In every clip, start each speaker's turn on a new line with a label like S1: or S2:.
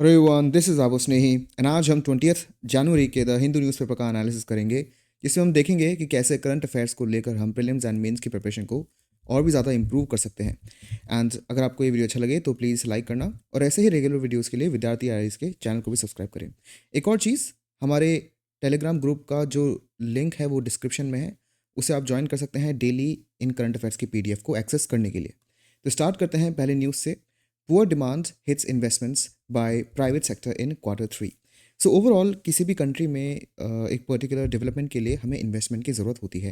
S1: Hello everyone, this is Abu Snehi and आज हम 20th जनवरी के द हिंदू न्यूज़पेपर का एनालिसिस करेंगे, जिसमें हम देखेंगे कि कैसे करंट अफेयर्स को लेकर हम प्रीलिम्स एंड मेंस की प्रिपरेशन को और भी ज़्यादा इंप्रूव कर सकते हैं। एंड अगर आपको ये वीडियो अच्छा लगे तो प्लीज़ लाइक करना और ऐसे ही रेगुलर वीडियोज़ के लिए विद्यार्थी आईआईएस के चैनल को भी सब्सक्राइब करें। एक और चीज़, हमारे टेलीग्राम ग्रुप का जो लिंक है वो डिस्क्रिप्शन में है, उसे आप ज्वाइन कर सकते हैं डेली इन करंट अफेयर्स की पीडीएफ को एक्सेस करने के लिए। तो स्टार्ट करते हैं पहले न्यूज़ से। Poor demand hits investments by private sector in Q3। So overall किसी भी कंट्री में एक पर्टिकुलर डेवलपमेंट के लिए हमें इन्वेस्टमेंट की ज़रूरत होती है।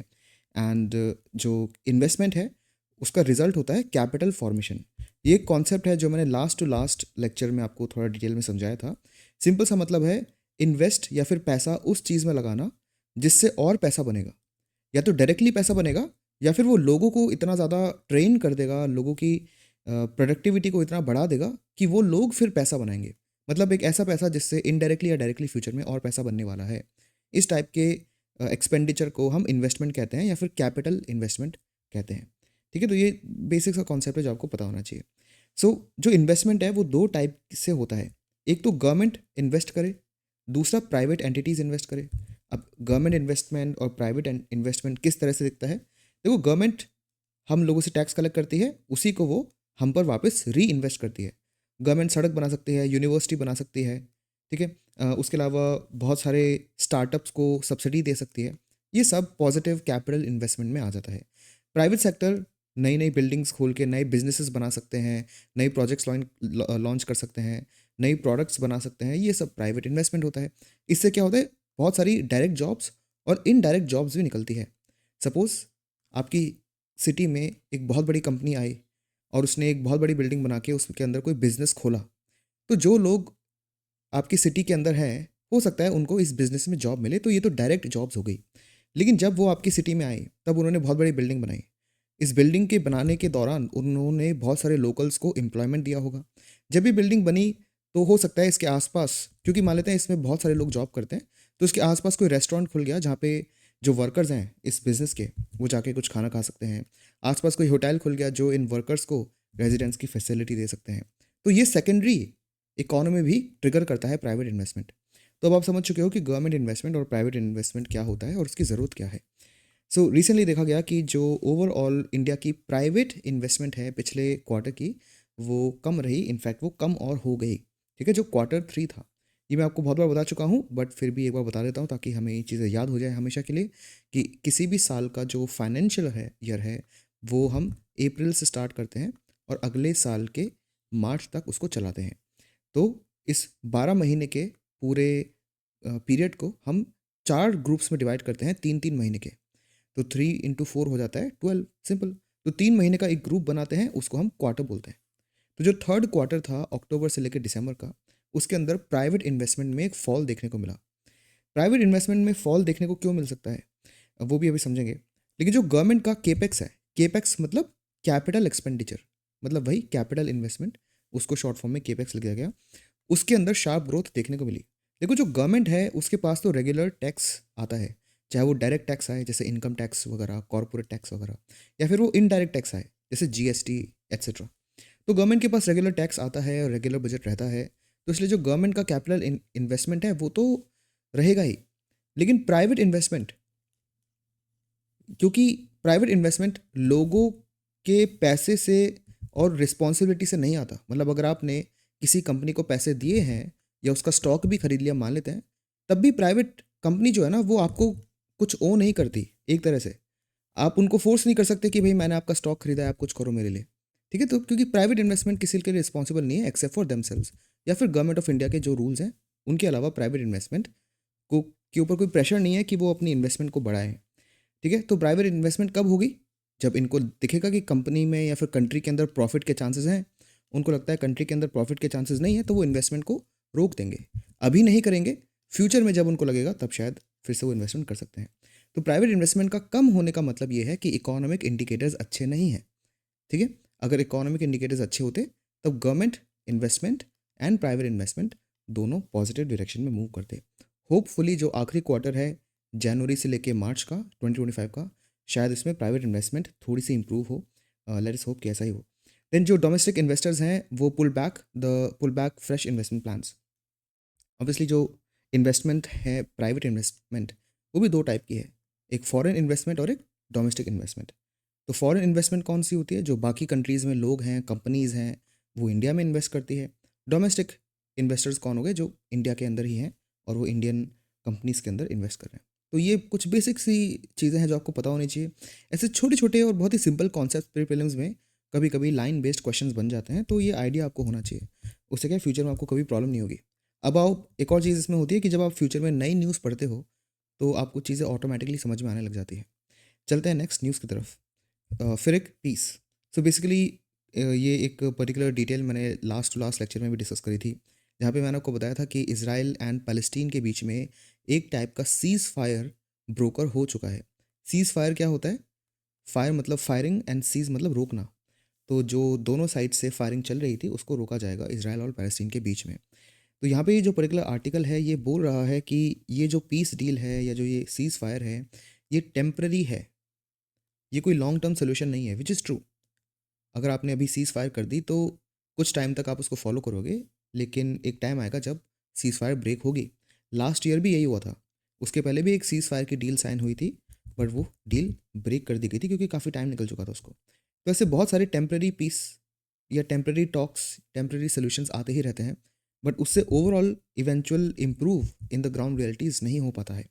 S1: एंड जो इन्वेस्टमेंट है उसका रिजल्ट होता है कैपिटल फॉर्मेशन। ये एक कॉन्सेप्ट है जो मैंने लास्ट टू लास्ट लेक्चर में आपको थोड़ा डिटेल में समझाया था। सिंपल सा मतलब है इन्वेस्ट या फिर पैसा उस चीज़ में लगाना जिससे और पैसा बनेगा। या तो डायरेक्टली पैसा बनेगा या फिर वो लोगों को इतना ज़्यादा ट्रेन कर देगा, लोगों की प्रोडक्टिविटी को इतना बढ़ा देगा कि वो लोग फिर पैसा बनाएंगे। मतलब एक ऐसा पैसा जिससे इनडायरेक्टली या डायरेक्टली फ्यूचर में और पैसा बनने वाला है। इस टाइप के एक्सपेंडिचर को हम इन्वेस्टमेंट कहते हैं या फिर कैपिटल इन्वेस्टमेंट कहते हैं। ठीक है, तो ये बेसिक सा कॉन्सेप्ट है जो आपको पता होना चाहिए। सो जो इन्वेस्टमेंट है वो दो टाइप से होता है। एक तो गवर्नमेंट इन्वेस्ट करे, दूसरा प्राइवेट एंटिटीज़ इन्वेस्ट करे। अब गवर्नमेंट इन्वेस्टमेंट और प्राइवेट इन्वेस्टमेंट किस तरह से दिखता है? देखो, गवर्नमेंट हम लोगों से टैक्स कलेक्ट करती है, उसी को वो हम पर वापस री इन्वेस्ट करती है। गवर्नमेंट सड़क बना सकती है, यूनिवर्सिटी बना सकती है, ठीक है। उसके अलावा बहुत सारे स्टार्टअप्स को सब्सिडी दे सकती है। ये सब पॉजिटिव कैपिटल इन्वेस्टमेंट में आ जाता है। प्राइवेट सेक्टर नई नई बिल्डिंग्स खोल के नए बिजनेसेस बना सकते हैं, नई प्रोजेक्ट्स लॉन्च कर सकते हैं, नई प्रोडक्ट्स बना सकते हैं। ये सब प्राइवेट इन्वेस्टमेंट होता है। इससे क्या होता है, बहुत सारी डायरेक्ट जॉब्स और इनडायरेक्ट जॉब्स भी निकलती है। सपोज आपकी सिटी में एक बहुत बड़ी कंपनी आई और उसने एक बहुत बड़ी बिल्डिंग बना के उसके अंदर कोई बिजनेस खोला, तो जो लोग आपकी सिटी के अंदर हैं, हो सकता है उनको इस बिजनेस में जॉब मिले, तो ये तो डायरेक्ट जॉब्स हो गई। लेकिन जब वो आपकी सिटी में आई तब उन्होंने बहुत बड़ी बिल्डिंग बनाई। इस बिल्डिंग के बनाने के दौरान उन्होंने बहुत सारे लोकल्स को एम्प्लॉयमेंट दिया होगा। जब ये बिल्डिंग बनी तो हो सकता है इसके आसपास, क्योंकि मान लेते हैं इसमें बहुत सारे लोग जॉब करते हैं, तो इसके आसपास कोई रेस्टोरेंट खुल गया जहाँ पे जो वर्कर्स हैं इस बिज़नेस के, वो जाके कुछ खाना खा सकते हैं। आसपास कोई होटल खुल गया जो इन वर्कर्स को रेजिडेंस की फैसिलिटी दे सकते हैं। तो ये सेकेंडरी इकोनॉमी भी ट्रिगर करता है प्राइवेट इन्वेस्टमेंट। तो अब आप समझ चुके हो कि गवर्नमेंट इन्वेस्टमेंट और प्राइवेट इन्वेस्टमेंट क्या होता है और उसकी ज़रूरत क्या है। सो रिसेंटली देखा गया कि जो ओवरऑल इंडिया की प्राइवेट इन्वेस्टमेंट है पिछले क्वार्टर की, वो कम रही। इनफैक्ट वो कम और हो गई। ठीक है, जो Q3 था, ये मैं आपको बहुत बार बता चुका हूँ, बट फिर भी एक बार बता देता हूँ ताकि हमें ये चीज़ें याद हो जाए हमेशा के लिए कि किसी भी साल का जो फाइनेंशियल है ईयर है, वो हम अप्रैल से स्टार्ट करते हैं और अगले साल के मार्च तक उसको चलाते हैं। तो इस 12 महीने के पूरे पीरियड को हम 4 ग्रुप्स में डिवाइड करते हैं, 3-3 महीने के। तो 3 × 4 हो जाता है 12, सिंपल। तो 3 महीने का एक ग्रुप बनाते हैं, उसको हम क्वार्टर बोलते हैं। तो जो थर्ड क्वार्टर था अक्टूबर से लेकर दिसंबर का, उसके अंदर प्राइवेट इन्वेस्टमेंट में एक फॉल देखने को मिला। प्राइवेट इन्वेस्टमेंट में फॉल देखने को क्यों मिल सकता है, अब वो भी अभी समझेंगे। लेकिन जो गवर्नमेंट का केपेक्स है, केपेक्स मतलब कैपिटल एक्सपेंडिचर, मतलब वही कैपिटल इन्वेस्टमेंट, उसको शॉर्ट फॉर्म में केपेक्स लिख दिया गया। उसके अंदर शार्प ग्रोथ देखने को मिली। देखो, जो गवर्नमेंट है उसके पास तो रेगुलर टैक्स आता है, चाहे वो डायरेक्ट टैक्स आए जैसे इनकम टैक्स वगैरह, कॉर्पोरेट टैक्स वगैरह, या फिर वो इनडायरेक्ट टैक्स आए जैसे जीएसटी एक्सेट्रा। तो गवर्नमेंट के पास रेगुलर टैक्स आता है और रेगुलर बजट रहता है, तो इसलिए जो गवर्नमेंट का कैपिटल इन्वेस्टमेंट है वो तो रहेगा ही। लेकिन प्राइवेट इन्वेस्टमेंट, क्योंकि प्राइवेट इन्वेस्टमेंट लोगों के पैसे से और रिस्पॉन्सिबिलिटी से नहीं आता। मतलब अगर आपने किसी कंपनी को पैसे दिए हैं या उसका स्टॉक भी खरीद लिया मान लेते हैं, तब भी प्राइवेट कंपनी जो है ना वो आपको कुछ ओ नहीं करती। एक तरह से आप उनको फोर्स नहीं कर सकते कि भाई मैंने आपका स्टॉक खरीदा है, आप कुछ करो मेरे लिए। ठीक है, तो क्योंकि प्राइवेट इन्वेस्टमेंट किसी के लिए रिस्पॉन्सिबल नहीं है एक्सेप्ट फॉर देमसेल्व्स या फिर गवर्नमेंट ऑफ इंडिया के जो रूल्स हैं उनके अलावा प्राइवेट इन्वेस्टमेंट को के ऊपर कोई प्रेशर नहीं है कि वो अपनी इन्वेस्टमेंट को बढ़ाएं। ठीक है, तो प्राइवेट इन्वेस्टमेंट कब होगी? जब इनको दिखेगा कि कंपनी में या फिर कंट्री के अंदर प्रॉफिट के चांसेस हैं। उनको लगता है कंट्री के अंदर प्रॉफिट के चांसेस नहीं है, तो वो इन्वेस्टमेंट को रोक देंगे। अभी नहीं करेंगे, फ्यूचर में जब उनको लगेगा तब शायद फिर से वो इन्वेस्टमेंट कर सकते हैं। तो प्राइवेट इन्वेस्टमेंट का कम होने का मतलब ये है कि इकोनॉमिक इंडिकेटर्स अच्छे नहीं हैं। ठीक है, अगर इकोनॉमिक इंडिकेटर्स अच्छे होते तब government investment and private investment दोनों पॉजिटिव डायरेक्शन में मूव करते। होपफुली जो आखिरी क्वार्टर है जनवरी से लेके मार्च का 2025 का, शायद इसमें प्राइवेट इन्वेस्टमेंट थोड़ी सी इंप्रूव हो। लेट्स होप कि ऐसा ही हो। देन जो डोमेस्टिक इन्वेस्टर्स हैं वो pull back fresh investment plans. Obviously जो इन्वेस्टमेंट है, प्राइवेट इन्वेस्टमेंट, वो भी दो टाइप की है, एक फॉरेन इन्वेस्टमेंट और एक डोमेस्टिक इन्वेस्टमेंट। तो फॉरेन इन्वेस्टमेंट कौन सी होती है? जो बाकी कंट्रीज़ में लोग हैं, कंपनीज़ हैं, वो इंडिया में इन्वेस्ट करती है। डोमेस्टिक इन्वेस्टर्स कौन हो गए? जो इंडिया के अंदर ही हैं और वो इंडियन कंपनीज़ के अंदर इन्वेस्ट कर रहे हैं। तो ये कुछ बेसिक सी चीज़ें हैं जो आपको पता होनी चाहिए। ऐसे छोटे छोटे और बहुत ही सिंपल कॉन्सेप्ट प्रीलिम्स में कभी कभी लाइन बेस्ड क्वेश्चंस बन जाते हैं, तो ये आइडिया आपको होना चाहिए। उससे क्या फ्यूचर में आपको कभी प्रॉब्लम नहीं होगी। अब आप एक और चीज़ इसमें होती है कि जब आप फ्यूचर में नई न्यूज़ पढ़ते हो तो आपको चीज़ें ऑटोमेटिकली समझ में आने लग जाती है। चलते हैं नेक्स्ट न्यूज़ की तरफ। फिर एक पीस। सो बेसिकली ये एक पर्टिकुलर डिटेल मैंने लास्ट टू लास्ट लेक्चर में भी डिस्कस करी थी, जहाँ पे मैंने आपको बताया था कि इसराइल एंड पैलेस्टीन के बीच में एक टाइप का सीज़ फायर ब्रोकर हो चुका है। सीज़ फायर क्या होता है? फायर मतलब फायरिंग एंड सीज़ मतलब रोकना। तो जो दोनों साइड से फायरिंग चल रही थी उसको रोका जाएगा इसराइल और पैलेस्टीन के बीच में। तो यहाँ पे ये जो पर्टिकुलर आर्टिकल है ये बोल रहा है कि ये जो पीस डील है या जो ये सीज़ फायर है ये टेम्पररी है, ये कोई लॉन्ग टर्म सोल्यूशन नहीं है, विच इज़ ट्रू। अगर आपने अभी सीज़ फायर कर दी तो कुछ टाइम तक आप उसको फॉलो करोगे, लेकिन एक टाइम आएगा जब सीज़ फायर ब्रेक होगी। लास्ट ईयर भी यही हुआ था, उसके पहले भी एक सीज़ फायर की डील साइन हुई थी, बट वो डील ब्रेक कर दी गई थी क्योंकि काफ़ी टाइम निकल चुका था उसको। तो ऐसे बहुत सारे टेम्प्रेरी पीस या टेम्प्रेरी टॉक्स, टेम्प्रेरी सोल्यूशंस आते ही रहते हैं, बट उससे overall eventual improve in the ground realities नहीं हो पाता है।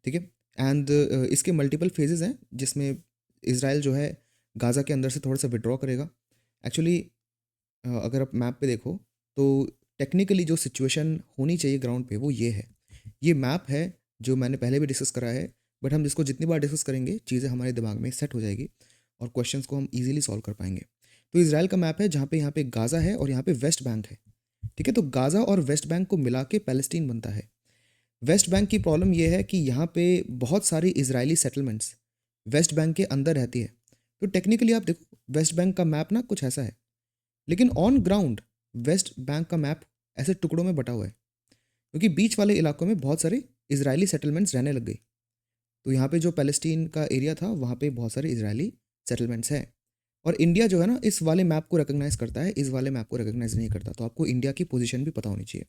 S1: ठीक है। एंड इसके मल्टीपल फेजेस हैं जिसमें इसराइल जो है गाज़ा के अंदर से थोड़ा सा विड्रॉ करेगा। एक्चुअली अगर आप मैप पे देखो तो टेक्निकली जो सिचुएशन होनी चाहिए ग्राउंड पे वो ये है। ये मैप है जो मैंने पहले भी डिस्कस करा है, बट हम जिसको जितनी बार डिस्कस करेंगे चीज़ें हमारे दिमाग में सेट हो जाएगी और क्वेश्चंस को हम इजीली सॉल्व कर पाएंगे। तो इसराइल का मैप है जहाँ पे यहाँ पे गाज़ा है और यहाँ पे वेस्ट बैंक है। ठीक है। तो गाज़ा और वेस्ट बैंक को मिला के पैलेस्टीन बनता है। वेस्ट बैंक की प्रॉब्लम यह है कि यहाँ पे बहुत सारी इजरायली सेटलमेंट्स वेस्ट बैंक के अंदर रहती है। तो टेक्निकली आप देखो वेस्ट बैंक का मैप ना कुछ ऐसा है, लेकिन ऑन ग्राउंड वेस्ट बैंक का मैप ऐसे टुकड़ों में बटा हुआ है क्योंकि बीच वाले इलाकों में बहुत सारे इजरायली सेटलमेंट्स रहने लग गई। तो यहाँ पे जो पैलेस्टीन का एरिया था वहाँ पे बहुत सारे इजरायली सेटलमेंट्स हैं। और इंडिया जो है ना इस वाले मैप को रिकॉग्नाइज करता है, इस वाले मैप को रिकॉग्नाइज नहीं करता। तो आपको इंडिया की पोजीशन भी पता होनी चाहिए।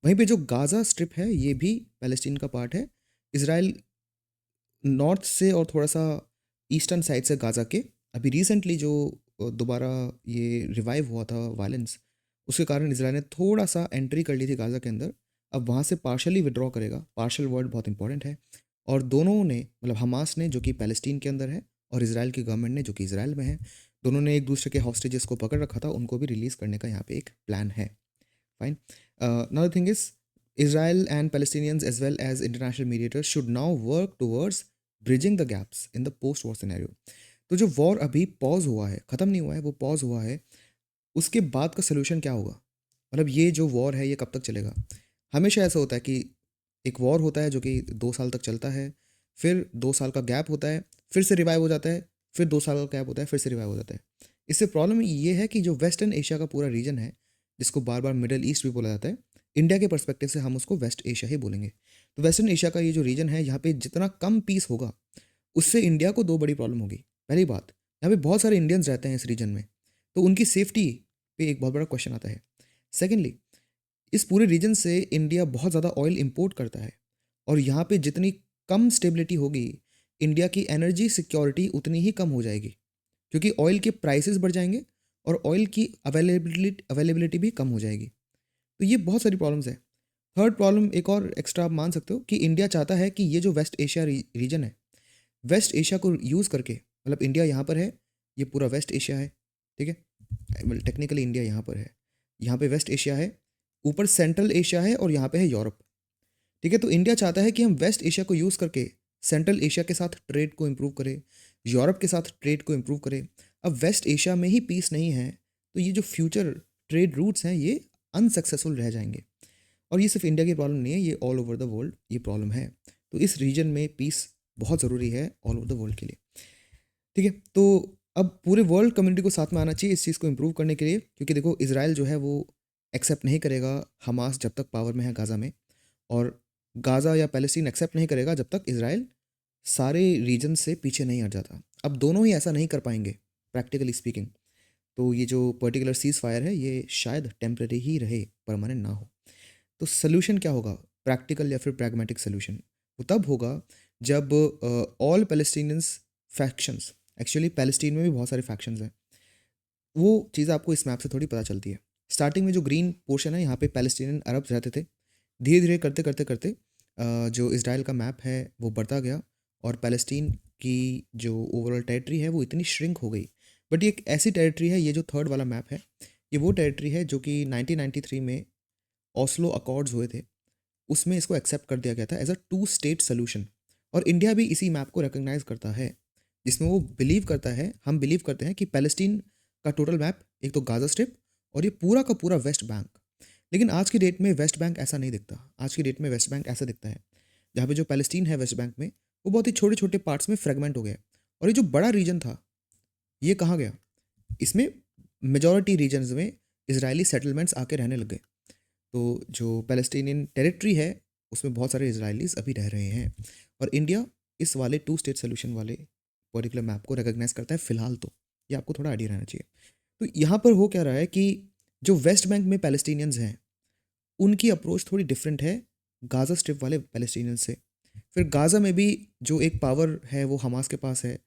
S1: वहीं पे जो गाज़ा स्ट्रिप है ये भी पैलेस्टीन का पार्ट है। इसराइल नॉर्थ से और थोड़ा सा ईस्टर्न साइड से गाज़ा के अभी रिसेंटली जो दोबारा ये रिवाइव हुआ था वायलेंस, उसके कारण इसराइल ने थोड़ा सा एंट्री कर ली थी गाज़ा के अंदर। अब वहाँ से पार्शली विड्रॉ करेगा। पार्शल वर्ड बहुत इंपॉर्टेंट है। और दोनों ने मतलब हमास ने जो कि पैलेस्टीन के अंदर है और इसराइल की गवर्नमेंट ने जो कि इसराइल में है, दोनों ने एक दूसरे के हॉस्टेजेस को पकड़ रखा था, उनको भी रिलीज़ करने का यहाँ पे एक प्लान है। Fine. Another thing is Israel and Palestinians as well as international mediators should now work towards bridging the gaps in the post-war scenario. तो जो वॉर अभी पॉज हुआ है, ख़त्म नहीं हुआ है, वो पॉज हुआ है, उसके बाद का सोल्यूशन क्या होगा? मतलब ये जो वॉर है ये कब तक चलेगा? हमेशा ऐसा होता है कि एक वॉर होता है जो कि 2 साल तक चलता है, फिर 2 साल का गैप होता है, फिर से रिवाइव हो जाता है, फिर 2 साल का गैप होता है, फिर से रिवाइव हो जाता है। इससे प्रॉब्लम ये है कि जो वेस्टर्न एशिया का पूरा रीजन है, जिसको बार बार मिडल ईस्ट भी बोला जाता है, इंडिया के पर्सपेक्टिव से हम उसको वेस्ट एशिया ही बोलेंगे। तो वेस्टर्न एशिया का ये जो रीजन है यहाँ पे जितना कम पीस होगा उससे इंडिया को दो बड़ी प्रॉब्लम होगी। पहली बात, यहाँ पे बहुत सारे इंडियंस रहते हैं इस रीजन में, तो उनकी सेफ्टी पे एक बहुत बड़ा क्वेश्चन आता है। सेकेंडली, इस पूरे रीजन से इंडिया बहुत ज़्यादा ऑयल इंपोर्ट करता है और यहाँ पे जितनी कम स्टेबिलिटी होगी इंडिया की एनर्जी सिक्योरिटी उतनी ही कम हो जाएगी क्योंकि ऑयल के प्राइसेस बढ़ जाएंगे और ऑयल की अवेलेबिलिटी भी कम हो जाएगी। तो ये बहुत सारी प्रॉब्लम्स है। थर्ड प्रॉब्लम एक और एक्स्ट्रा आप मान सकते हो कि इंडिया चाहता है कि ये जो वेस्ट एशिया रीजन है, वेस्ट एशिया को यूज़ करके, मतलब इंडिया यहाँ पर है, ये पूरा वेस्ट एशिया है, ठीक है, टेक्निकली इंडिया यहाँ पर है, यहाँ पे वेस्ट एशिया है, ऊपर सेंट्रल एशिया है और यहाँ पे है यूरोप। ठीक है। तो इंडिया चाहता है कि हम वेस्ट एशिया को यूज़ करके सेंट्रल एशिया के साथ ट्रेड को इम्प्रूव करें, यूरोप के साथ ट्रेड को इम्प्रूव करें। अब वेस्ट एशिया में ही पीस नहीं है तो ये जो फ्यूचर ट्रेड रूट्स हैं ये अनसक्सेसफुल रह जाएंगे। और ये सिर्फ इंडिया की प्रॉब्लम नहीं है, ये ऑल ओवर द वर्ल्ड ये प्रॉब्लम है। तो इस रीजन में पीस बहुत ज़रूरी है ऑल ओवर द वर्ल्ड के लिए। ठीक है। तो अब पूरे वर्ल्ड कम्युनिटी को साथ में आना चाहिए इस चीज़ को इम्प्रूव करने के लिए, क्योंकि देखो इसराइल जो है वो एक्सेप्ट नहीं करेगा हमास जब तक पावर में है गाज़ा में, और गाज़ा या पैलेस्टीन एक्सेप्ट नहीं करेगा जब तक इसराइल सारे रीजन से पीछे नहीं हट जाता। अब दोनों ही ऐसा नहीं कर पाएंगे प्रैक्टिकली स्पीकिंग। तो ये जो पर्टिकुलर सीज़ फायर है ये शायद टेम्परेरी ही रहे, परमानेंट ना हो। तो सॉल्यूशन क्या होगा? प्रैक्टिकल या फिर प्रैग्मेटिक सॉल्यूशन? वो तब होगा जब all Palestinians factions, actually Palestine में भी बहुत सारे फैक्शंस हैं, वो चीज़ आपको इस मैप से थोड़ी पता चलती है। स्टार्टिंग में जो ग्रीन पोर्शन है यहाँ पे पैलेस्टीनियन अरब्स रहते थे। धीरे धीरे करते करते करते जो इसराइल का मैप है वो बढ़ता गया और पैलेस्टीन की जो ओवरऑल टेरिटरी है वो इतनी श्रिंक हो गई। बट ये एक ऐसी टेरिटरी है, ये जो थर्ड वाला मैप है, ये वो टेरिटरी है जो कि 1993 में ओस्लो अकॉर्ड्स हुए थे, उसमें इसको एक्सेप्ट कर दिया गया था as a two state solution. और इंडिया भी इसी मैप को रिकग्नाइज करता है, जिसमें वो बिलीव करता है, हम बिलीव करते हैं कि पैलेस्टीन का टोटल मैप एक तो गाजा स्ट्रिप और ये पूरा का पूरा वेस्ट बैंक। लेकिन आज की डेट में वेस्ट बैंक ऐसा नहीं दिखता। आज की डेट में वेस्ट बैंक ऐसा दिखता है जहाँ पे जो पैलेस्टीन है वेस्ट बैंक में, वो बहुत ही छोटे छोटे पार्ट्स में फ्रेगमेंट हो गया। और ये जो बड़ा रीजन था ये कहाँ गया? इसमें मेजॉरिटी रीजन्स में इजरायली सेटलमेंट्स आके रहने लग गए। तो जो पैलेस्टीनियन टेरिटरी है उसमें बहुत सारे इजरायलीज अभी रह रहे हैं। और इंडिया इस वाले टू स्टेट सोल्यूशन वाले पर्टिकुलर मैप को रिकग्नाइज करता है फिलहाल। तो ये आपको थोड़ा आइडिया रहना चाहिए। तो यहाँ पर हो क्या रहा है कि जो वेस्ट बैंक में पैलेस्टीनियंस हैं उनकी अप्रोच थोड़ी डिफरेंट है गाज़ा स्ट्रिप वाले पैलेस्टीनियंस से। फिर गाज़ा में भी जो एक पावर है वो हमास के पास है,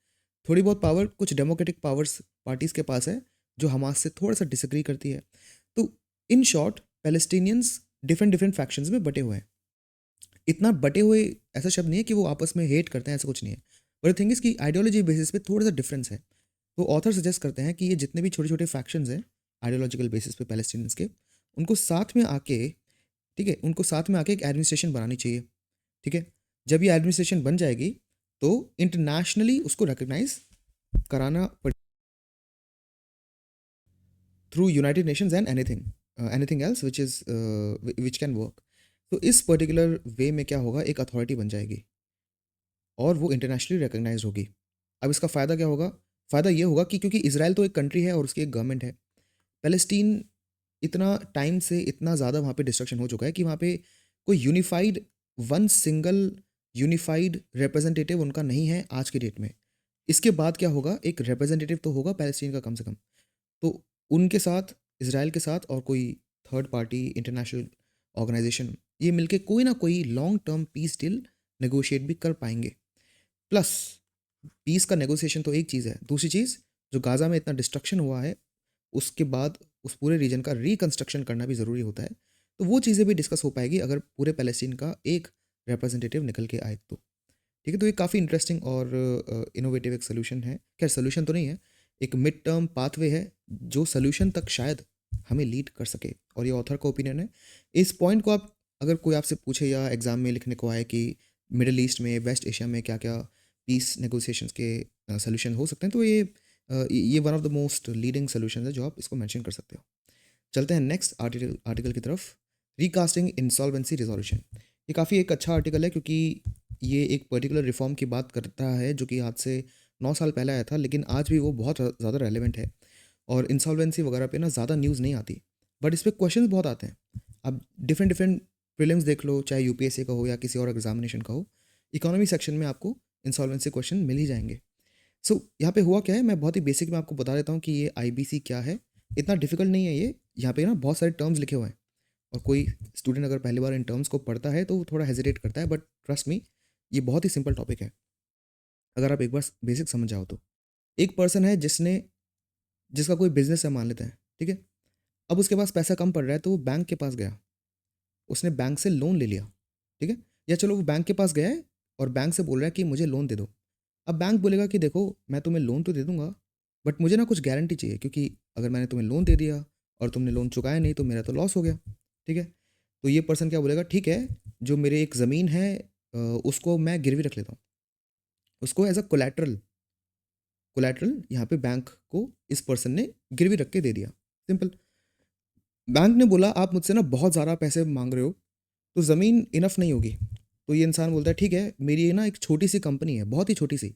S1: थोड़ी बहुत पावर कुछ डेमोक्रेटिक पावर्स पार्टीज़ के पास है जो हमास से थोड़ा सा डिसएग्री करती है। तो in short Palestinians different different factions में बटे हुए हैं। इतना बटे हुए ऐसा शब्द नहीं है कि वो आपस में हेट करते हैं, ऐसा कुछ नहीं है। बट थिंग इज़ कि आइडियोलॉजी बेसिस पे थोड़ा सा डिफरेंस है। तो ऑथर सजेस्ट करते हैं कि ये जितने भी छोटे छोटे फैक्शंस हैं आइडियोलॉजिकल बेसिस पे पैलेस्टीनियंस के, उनको साथ में आके, ठीक है, उनको साथ में आके एक एडमिनिस्ट्रेशन बनानी चाहिए। ठीक है, जब ये एडमिनिस्ट्रेशन बन जाएगी तो इंटरनेशनली उसको रिकग्नाइज कराना through United Nations and anything else which can work. तो इस पर्टिकुलर वे में क्या होगा, एक अथॉरिटी बन जाएगी और वो इंटरनेशनली रिकग्नाइज होगी। अब इसका फ़ायदा क्या होगा? फ़ायदा ये होगा कि क्योंकि इसराइल तो एक कंट्री है और उसकी एक गवर्नमेंट है। पैलेस्टीन इतना टाइम से इतना ज़्यादा वहाँ पे डिस्ट्रक्शन हो चुका है कि वहाँ पे कोई unified, one single unified representative उनका नहीं है आज की डेट में। इसके बाद क्या होगा, एक रिप्रेजेंटेटिव तो होगा पैलेस्टीन का कम से कम। तो उनके साथ, इसराइल के साथ और कोई थर्ड पार्टी इंटरनेशनल ऑर्गेनाइजेशन, ये मिलके कोई ना कोई long term peace deal negotiate भी कर पाएंगे। प्लस पीस का नेगोशिएशन तो एक चीज़ है, दूसरी चीज़ जो गाज़ा में इतना डिस्ट्रक्शन हुआ है उसके बाद उस पूरे रीजन का रिकंस्ट्रक्शन करना भी ज़रूरी होता है। तो वो चीज़ें भी डिस्कस हो पाएगी अगर पूरे पैलेस्टीन का एक रिप्रेजेंटेटिव निकल के आए तो। ठीक है, तो ये काफ़ी इंटरेस्टिंग और इनोवेटिव एक सोल्यूशन है। खैर सोल्यूशन तो नहीं है, एक मिड टर्म पाथवे है जो सोल्यूशन तक शायद हमें लीड कर सके, और ये ऑथर का ओपिनियन है। इस पॉइंट को आप, अगर कोई आपसे पूछे या एग्जाम में लिखने को आए कि मिडल ईस्ट में, वेस्ट एशिया में क्या क्या पीस नेगोशिएशंस के सोल्यूशन हो सकते हैं, तो ये one of the most leading solution है जो आप इसको मेंशन कर सकते हो। चलते हैं नेक्स्ट आर्टिकल की तरफ, रिकास्टिंग इंसॉल्वेंसी रिजोल्यूशन। ये काफ़ी एक अच्छा आर्टिकल है क्योंकि ये एक पर्टिकुलर रिफॉर्म की बात करता है जो कि आज से 9 साल पहले आया था, लेकिन आज भी वो बहुत ज़्यादा रेलेवेंट है। और इंसॉल्वेंसी वगैरह पे ना ज़्यादा न्यूज़ नहीं आती, बट इस पर क्वेश्चन बहुत आते हैं। अब डिफरेंट डिफरेंट प्रीलिम्स देख लो, चाहे यूपीएससी का हो या किसी और एग्जामिनेशन का हो, इकोनॉमी सेक्शन में आपको इंसॉल्वेंसी क्वेश्चन मिल ही जाएंगे। सो यहाँ पे हुआ क्या है, मैं बहुत ही बेसिक में आपको बता देता हूँ कि ये आईबीसी क्या है। इतना डिफिकल्ट नहीं है ये, यहाँ पे ना बहुत सारे टर्म्स लिखे हुए हैं और कोई स्टूडेंट अगर पहली बार इन टर्म्स को पढ़ता है तो वो थोड़ा हेजिटेट करता है, बट ट्रस्ट मी ये बहुत ही सिंपल टॉपिक है अगर आप एक बार बेसिक समझ जाओ तो। एक पर्सन है जिसका कोई बिजनेस है मान लेते हैं, ठीक है। अब उसके पास पैसा कम पड़ रहा है तो वो बैंक के पास गया, उसने बैंक से लोन ले लिया, ठीक है। या चलो वो बैंक के पास गया है और बैंक से बोल रहा है कि मुझे लोन दे दो। अब बैंक बोलेगा कि देखो मैं तुम्हें लोन तो दे दूंगा, बट मुझे ना कुछ गारंटी चाहिए, क्योंकि अगर मैंने तुम्हें लोन दे दिया और तुमने लोन चुकाया नहीं तो मेरा तो लॉस हो गया, ठीक है। तो ये पर्सन क्या बोलेगा, ठीक है, जो मेरे एक ज़मीन है उसको मैं गिरवी रख लेता हूँ, उसको एज अ कोलैटरल, कोलैटरल यहाँ पे बैंक को इस पर्सन ने गिरवी रख के दे दिया, सिंपल। बैंक ने बोला आप मुझसे ना बहुत ज़्यादा पैसे मांग रहे हो तो ज़मीन इनफ नहीं होगी। तो ये इंसान बोलता है ठीक है, मेरी ये ना एक छोटी सी कंपनी है, बहुत ही छोटी सी,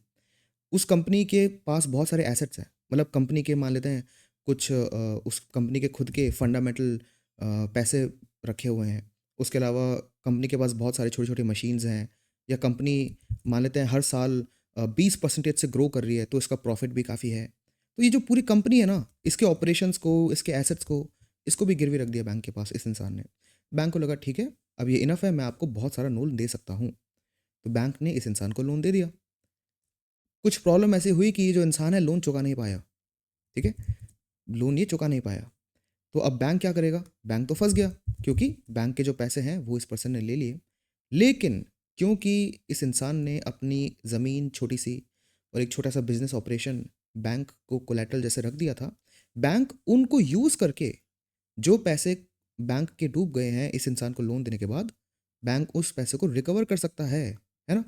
S1: उस कंपनी के पास बहुत सारे एसेट्स हैं, मतलब कंपनी के मान लेते हैं कुछ उस कंपनी के खुद के फंडामेंटल पैसे रखे हुए हैं। उसके अलावा कंपनी के पास बहुत सारे छोटे छोटे मशीन्स हैं, या कंपनी मान लेते हैं हर साल 20% से ग्रो कर रही है तो इसका प्रॉफिट भी काफ़ी है। तो ये जो पूरी कंपनी है ना, इसके ऑपरेशंस को, इसके एसेट्स को, इसको भी गिरवी रख दिया बैंक के पास इस इंसान ने। बैंक को लगा ठीक है, अब ये इनफ है, मैं आपको बहुत सारा लोन दे सकता हूँ। तो बैंक ने इस इंसान को लोन दे दिया। कुछ प्रॉब्लम ऐसी हुई कि ये जो इंसान है लोन चुका नहीं पाया, ठीक है? लोन ये चुका नहीं पाया। तो अब बैंक क्या करेगा? बैंक तो फँस गया, क्योंकि बैंक के जो पैसे हैं वो इस पर्सन ने ले लिए। लेकिन क्योंकि इस इंसान ने अपनी ज़मीन छोटी-सी और एक छोटा-सा बिज़नेस ऑपरेशन बैंक को कोलैटरल जैसे रख दिया था, बैंक उनको यूज़ करके जो पैसे बैंक के डूब गए हैं इस इंसान को लोन देने के बाद, बैंक उस पैसे को रिकवर कर सकता है ना?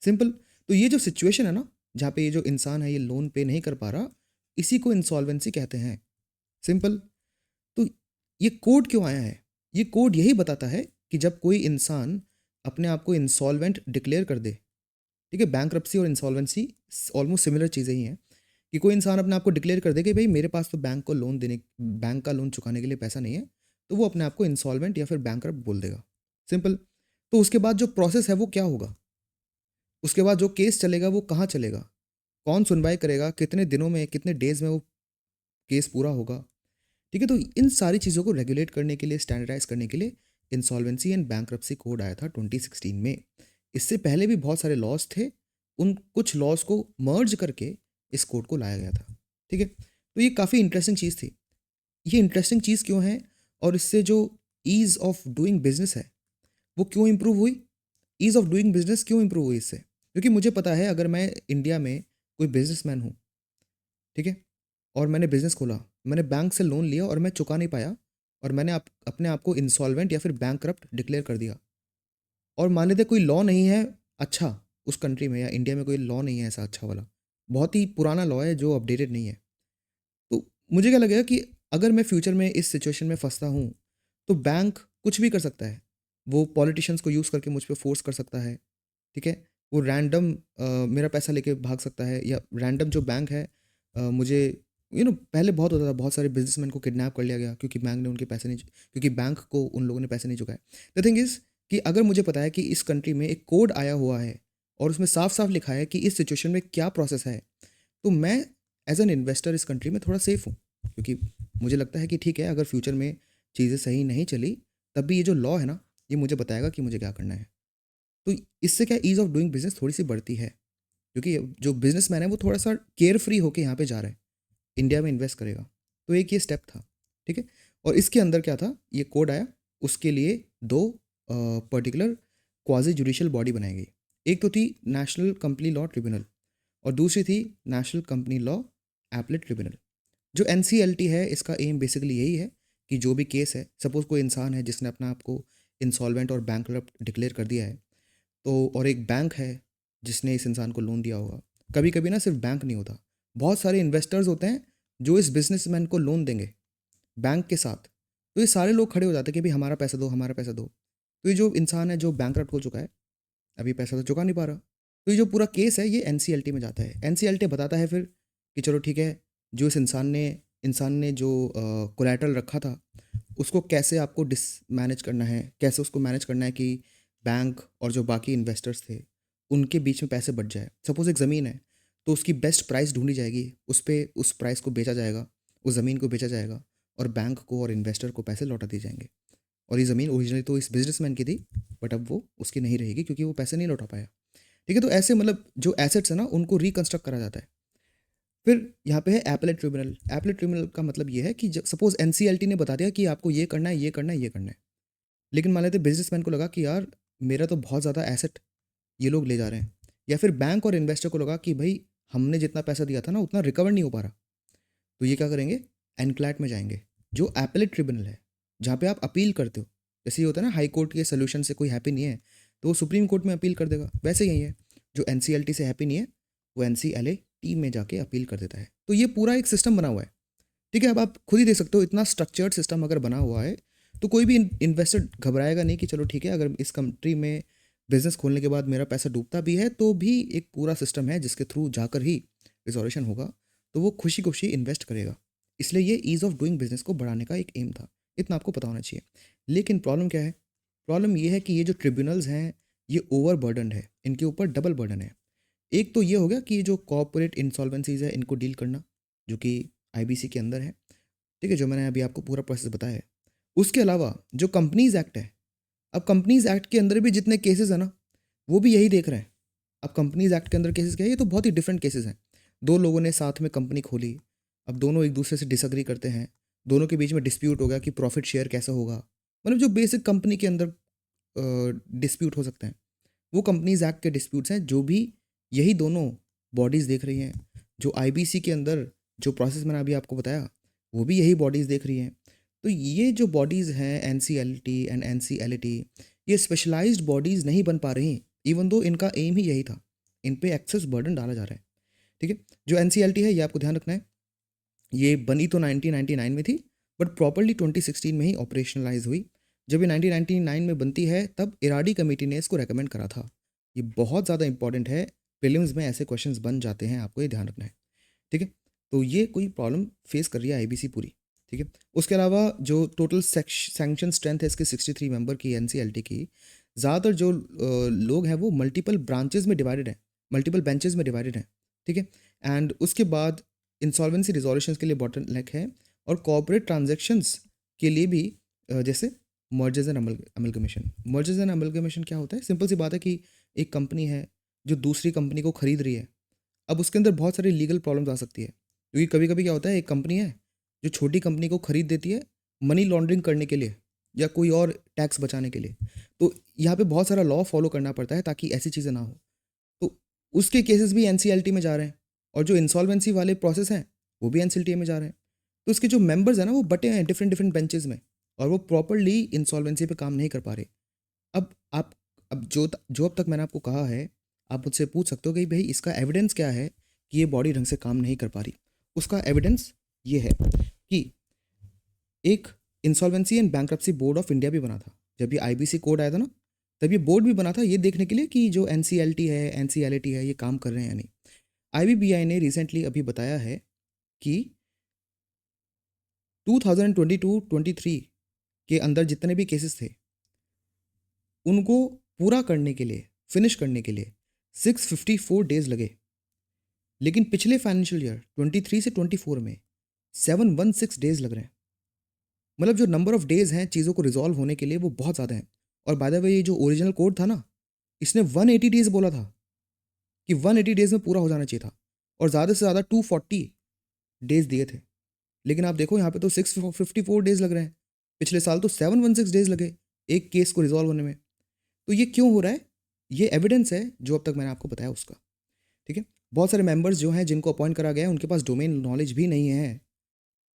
S1: सिंपल। तो ये जो सिचुएशन है ना, जहाँ पे ये जो इंसान है ये लोन पे नहीं कर पा रहा, इसी को इंसॉल्वेंसी कहते हैं। सिंपल। तो ये कोड क्यों आया है? ये कोड यही बताता है कि जब कोई इंसान अपने आप को इंसॉल्वेंट डिक्लेयर कर दे, ठीक है? बैंक्रप्सी और इंसॉल्वेंसी ऑलमोस्ट सिमिलर चीज़ें ही हैं, कि कोई इंसान अपने आप को डिक्लेयर कर दे कि भाई मेरे पास तो बैंक का लोन चुकाने के लिए पैसा नहीं है, तो वो अपने आप को इंसॉल्वेंट या फिर बैंकरप्ट बोल देगा। सिंपल। तो उसके बाद जो प्रोसेस है वो क्या होगा? उसके बाद जो केस चलेगा वो कहाँ चलेगा? कौन सुनवाई करेगा? कितने दिनों में, कितने डेज़ में वो केस पूरा होगा? ठीक है? तो इन सारी चीज़ों को रेगुलेट करने के लिए, स्टैंडर्डाइज़ करने के लिए इंसॉल्वेंसी एंड बैंक्रप्सी कोड आया था 2016 में। इससे पहले भी बहुत सारे लॉज़ थे, उन कुछ लॉज़ को मर्ज करके इस कोड को लाया गया था। ठीक है? तो ये काफ़ी इंटरेस्टिंग चीज़ थी। ये इंटरेस्टिंग चीज़ क्यों है और इससे जो ईज़ ऑफ डूइंग बिज़नेस है, वो क्यों इम्प्रूव हुई? ईज़ ऑफ डूइंग बिज़नेस क्यों इम्प्रूव हुई इससे? क्योंकि मुझे पता है अगर मैं इंडिया में कोई बिज़नेसमैन हूँ, ठीक है? और मैंने बिज़नेस खोला, मैंने बैंक से लोन लिया और मैं चुका नहीं पाया और मैंने अपने आप को इंसॉल्वेंट या फिर बैंकरप्ट डिक्लेयर कर दिया। और मान लेते कोई लॉ नहीं है अच्छा उस कंट्री में या इंडिया में कोई लॉ नहीं है ऐसा अच्छा वाला। बहुत ही पुराना लॉ है जो अपडेटेड नहीं है। तो मुझे क्या लगेगा कि अगर मैं फ्यूचर में इस सिचुएशन में फँसता हूँ, तो बैंक कुछ भी कर सकता है। वो पॉलिटिशियंस को यूज़ करके मुझ पे फ़ोर्स कर सकता है, ठीक है? वो रैंडम मेरा पैसा लेके भाग सकता है या रैंडम जो बैंक है मुझे पहले बहुत होता था, बहुत सारे बिज़नेसमैन को किडनैप कर लिया गया क्योंकि बैंक ने उनके पैसे नहीं क्योंकि बैंक को उन लोगों ने पैसे नहीं चुकाए। द थिंग इज़ कि अगर मुझे पता है कि इस कंट्री में एक कोड आया हुआ है और उसमें साफ-साफ लिखा है कि इस सिचुएशन में क्या प्रोसेस है, तो मैं एज़ एन इन्वेस्टर इस कंट्री में थोड़ा सेफ हूँ। क्योंकि मुझे लगता है कि ठीक है अगर फ्यूचर में चीज़ें सही नहीं चली, तब भी ये जो लॉ है ना, ये मुझे बताएगा कि मुझे क्या करना है। तो इससे क्या ईज़ ऑफ डूइंग बिज़नेस थोड़ी-सी बढ़ती है। क्योंकि जो बिज़नेसमैन है वो थोड़ा-सा केयर फ्री होके यहाँ पे जा रहा है, इंडिया में इन्वेस्ट करेगा। तो एक ये स्टेप था, ठीक है? और इसके अंदर क्या था, ये कोड आया, उसके लिए 2 पर्टिकुलर क्वाज़ी जुडिशियल बॉडी बनाई गई। एक तो थी नेशनल कंपनी लॉ ट्रिब्यूनल और दूसरी थी national company law appellate tribunal. जो एनसीएलटी है इसका एम बेसिकली यही है कि जो भी केस है, सपोज़ कोई इंसान है जिसने अपने आप को इंसॉल्वेंट और बैंकरप्ट डिक्लेयर कर दिया है, तो और एक बैंक है जिसने इस इंसान को लोन दिया होगा। कभी-कभी ना सिर्फ बैंक नहीं होता, बहुत सारे इन्वेस्टर्स होते हैं जो इस बिज़नेसमैन को लोन देंगे बैंक के साथ। तो ये सारे लोग खड़े हो जाते हैं कि भई हमारा पैसा दो, हमारा पैसा दो। तो ये जो इंसान है जो बैंकरप्ट हो चुका है, अभी पैसा तो चुका नहीं पा रहा। तो ये जो पूरा केस है ये एनसीएलटी में जाता है। एनसीएलटी बताता है फिर कि चलो ठीक है, जो इस इंसान ने जो कोलैटरल रखा था, उसको कैसे आपको मैनेज करना है, कैसे उसको मैनेज करना है कि बैंक और जो बाकी इन्वेस्टर्स थे, उनके बीच में पैसे बच जाए। सपोज़ एक ज़मीन है, तो उसकी बेस्ट प्राइस ढूँढी जाएगी, उस पे उस प्राइस को बेचा जाएगा, उस ज़मीन को बेचा जाएगा और बैंक को और इन्वेस्टर को पैसे लौटा दिए जाएँगे। और ये ज़मीन ओरिजिनली तो इस बिज़नेसमैन की थी, बट अब वो उसकी नहीं रहेगी क्योंकि वो पैसे नहीं लौटा पाया। ठीक है? तो ऐसे मतलब जो एसेट्स हैं ना, उनको रिकंस्ट्रक्ट करा जाता है। फिर यहाँ पे है एपेलेट ट्रिब्यूनल। एपेलेट ट्रिब्यूनल का मतलब ये है कि जब सपोज़ एनसीएलटी ने बता दिया कि आपको ये करना है, ये करना है, ये करना है। लेकिन मान लेते बिज़नेसमैन को लगा कि यार मेरा तो बहुत ज़्यादा एसेट ये लोग ले जा रहे हैं। या फिर बैंक और इन्वेस्टर को लगा कि भई हमने जितना पैसा दिया था ना उतना रिकवर नहीं हो पा रहा। तो ये क्या करेंगे? एनक्लैट में जाएँगे, जो एपेलेट ट्रिब्यूनल है, जहाँ पे आप अपील करते हो। जैसे ये होता है ना हाई कोर्ट के सॉल्यूशन से कोई हैप्पी नहीं है, तो वो सुप्रीम कोर्ट में अपील कर देगा। वैसे यही है, जो एनसीएलटी से हैप्पी नहीं है, वो एनसीएलटी में जाके अपील कर देता है। तो ये पूरा एक सिस्टम बना हुआ है। ठीक है? अब आप खुद ही देख सकते हो इतना स्ट्रक्चर्ड सिस्टम अगर बना हुआ है, तो कोई भी इन्वेस्टर घबराएगा नहीं कि चलो ठीक है अगर इस कंट्री में बिज़नेस खोलने के बाद मेरा पैसा डूबता भी है, तो भी एक पूरा सिस्टम है जिसके थ्रू जाकर ही रिज़ॉल्यूशन होगा, तो वो खुशी-खुशी इन्वेस्ट करेगा। इसलिए ये ईज़ ऑफ डूइंग बिज़नेस को बढ़ाने का एक एम था। इतना आपको पता होना चाहिए। लेकिन प्रॉब्लम क्या है? प्रॉब्लम ये है कि ये जो ट्रिब्यूनल्स हैं, ये ओवरबर्डन्ड है। इनके ऊपर डबल बर्डन है। एक तो ये हो गया कि ये जो कॉर्पोरेट इंसॉल्वेंसीज़ है, इनको डील करना, जो कि आईबीसी के अंदर है, ठीक है, जो मैंने अभी आपको पूरा प्रोसेस बताया है। उसके अलावा जो कंपनीज़ एक्ट है, अब कंपनीज़ एक्ट के अंदर भी जितने केसेस हैं ना, वो भी यही देख रहे हैं। अब कंपनीज़ एक्ट के अंदर केसेस क्या है, ये तो बहुत ही डिफरेंट केसेस हैं। दो लोगों ने साथ में कंपनी खोली, अब दोनों एक दूसरे से डिसएग्री करते हैं, दोनों के बीच में डिस्प्यूट हो गया कि प्रॉफिट शेयर कैसा होगा, मतलब जो बेसिक कंपनी के अंदर डिस्प्यूट हो सकते हैं, वो कंपनीज एक्ट के डिस्प्यूट्स हैं, जो भी यही दोनों बॉडीज़ देख रही हैं। जो आईबीसी के अंदर जो प्रोसेस मैंने अभी आपको बताया, वो भी यही बॉडीज़ देख रही हैं। तो ये जो बॉडीज़ हैं एनसीएलटी एंड एनसीएलटी, ये स्पेशलाइज्ड बॉडीज़ नहीं बन पा रही, इवन दो इनका एम ही यही था। इन पे एक्सेस बर्डन डाला जा रहा है, ठीक है। जो एनसीएलटी है, ये आपको ध्यान रखना है, ये बनी तो 1999 में थी, बट प्रॉपरली 2016 में ही ऑपरेशनलाइज हुई। जब ये 1999 में बनती है, तब इराडी कमेटी ने इसको रेकमेंड करा था। ये बहुत ज़्यादा इंपॉर्टेंट है, प्रीलिम्स में ऐसे क्वेश्चंस बन जाते हैं, आपको ये ध्यान रखना है, ठीक है। तो ये कोई प्रॉब्लम फेस कर रही है आईबीसी पूरी, ठीक है। उसके अलावा जो टोटल सैंक्शन स्ट्रेंथ है इसकी 63 मेंबर की एनसीएलटी की, ज़्यादातर जो लोग हैं वो मल्टीपल ब्रांचेस में डिवाइडेड हैं, मल्टीपल बेंचेस में डिवाइडेड हैं, ठीक है। एंड उसके बाद इंसॉल्वेंसी रिजोल्यूशन के लिए बॉटलनेक है, और कॉर्पोरेट ट्रांजैक्शंस के लिए भी जैसे mergers and amalgamation. Mergers and amalgamation क्या होता है? सिंपल सी बात है कि एक कंपनी है जो दूसरी कंपनी को खरीद रही है, अब उसके अंदर बहुत सारी लीगल प्रॉब्लम्स आ सकती है, क्योंकि कभी कभी क्या होता है, एक कंपनी है जो छोटी कंपनी को खरीद देती है मनी लॉन्ड्रिंग करने के लिए या कोई और टैक्स बचाने के लिए, तो यहाँ पे बहुत सारा लॉ फॉलो करना पड़ता है ताकि ऐसी चीज़ें ना हो। तो उसके केसेस भी एनसीएलटी में जा रहे हैं, और जो इंसॉल्वेंसी वाले प्रोसेस हैं वो भी एनसीएलटी में जा रहे हैं। तो उसके जो मेंबर्स हैं ना, वो बटे हैं डिफरेंट डिफरेंट बेंचेस में, और वो प्रॉपरली इंसॉल्वेंसी पे काम नहीं कर पा रहे। अब आप अब जो अब तक मैंने आपको कहा है, आप मुझसे पूछ सकते हो कि भाई इसका एविडेंस क्या है कि ये बॉडी ढंग से काम नहीं कर पा रही। उसका एविडेंस ये है कि एक insolvency and bankruptcy board of India भी बना था। जब ये आईबीसी कोड आया था ना, तब ये बोर्ड भी बना था, ये देखने के लिए कि जो एनसीएलटी है, एनसीएलटी है, ये काम कर रहे हैं या नहीं। आईबीबीआई ने रिसेंटली अभी बताया है कि 2022-23 के अंदर जितने भी केसेस थे, उनको पूरा करने के लिए, फिनिश करने के लिए 654 डेज लगे। लेकिन पिछले फाइनेंशियल ईयर 23 से 24 में 716 डेज लग रहे हैं। मतलब जो नंबर ऑफ डेज हैं चीज़ों को रिजॉल्व होने के लिए, वो बहुत ज़्यादा है। और बाय द वे, ये जो ओरिजिनल कोड था ना, इसने 180 डेज बोला था कि 180 डेज में पूरा हो जाना चाहिए था, और ज़्यादा से ज़्यादा 240 डेज दिए थे। लेकिन आप देखो यहाँ पे तो 654 डेज लग रहे हैं। पिछले साल तो 716 डेज लगे एक केस को रिजॉल्व होने में। तो ये क्यों हो रहा है? ये एविडेंस है जो अब तक मैंने आपको बताया उसका, ठीक है। बहुत सारे मेंबर्स जो हैं जिनको अपॉइंट करा गया है, उनके पास डोमेन नॉलेज भी नहीं है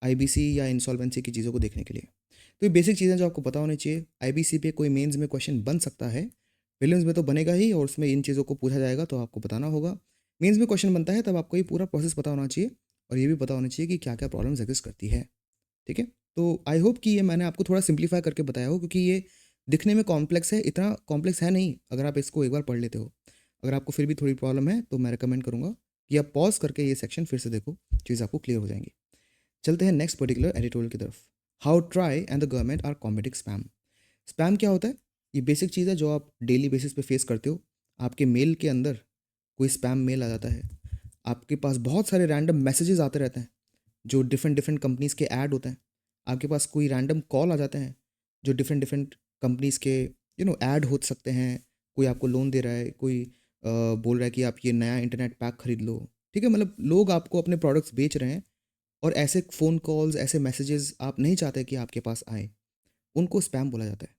S1: आईबीसी या इंसॉल्वेंसी की चीज़ों को देखने के लिए। तो ये बेसिक चीज़ें जो आपको पता होनी चाहिए। आईबीसी पे कोई मेंस में क्वेश्चन बन सकता है, प्रीलिम्स में तो बनेगा ही, और उसमें इन चीज़ों को पूछा जाएगा तो आपको बताना होगा। मेंस में क्वेश्चन बनता है तब आपको ये पूरा प्रोसेस पता होना चाहिए, और ये भी पता होना चाहिए कि क्या क्या प्रॉब्लम्स एग्जिस्ट करती है, ठीक है। तो आई होप कि ये मैंने आपको थोड़ा सिंप्लीफाई करके बताया हो, क्योंकि ये दिखने में कॉम्प्लेक्स है, इतना कॉम्प्लेक्स है नहीं अगर आप इसको एक बार पढ़ लेते हो। अगर आपको फिर भी थोड़ी प्रॉब्लम है तो मैं रिकमेंड करूँगा कि आप पॉज करके ये सेक्शन फिर से देखो, चीज़ आपको क्लियर हो जाएंगी। चलते हैं नेक्स्ट पर्टिकुलर एडिटोरियल की तरफ। How TRAI and the government are combating spam. Spam क्या होता है? ये बेसिक चीज़ है जो आप डेली बेसिस पे फेस करते हो। आपके मेल के अंदर कोई स्पैम मेल आ जाता है, आपके पास बहुत सारे रैंडम मैसेजेस आते रहते हैं जो डिफरेंट डिफरेंट कंपनीज़ के ऐड होते हैं, आपके पास कोई रैंडम कॉल आ जाते हैं जो डिफरेंट डिफरेंट कंपनीज़ के ऐड हो सकते हैं। कोई आपको लोन दे रहा है, कोई बोल रहा है कि आप ये नया इंटरनेट पैक खरीद लो, ठीक है। मतलब लोग आपको अपने प्रोडक्ट्स बेच रहे हैं, और ऐसे फ़ोन कॉल्स, ऐसे मैसेजेस आप नहीं चाहते कि आपके पास आए, उनको स्पैम बोला जाता है।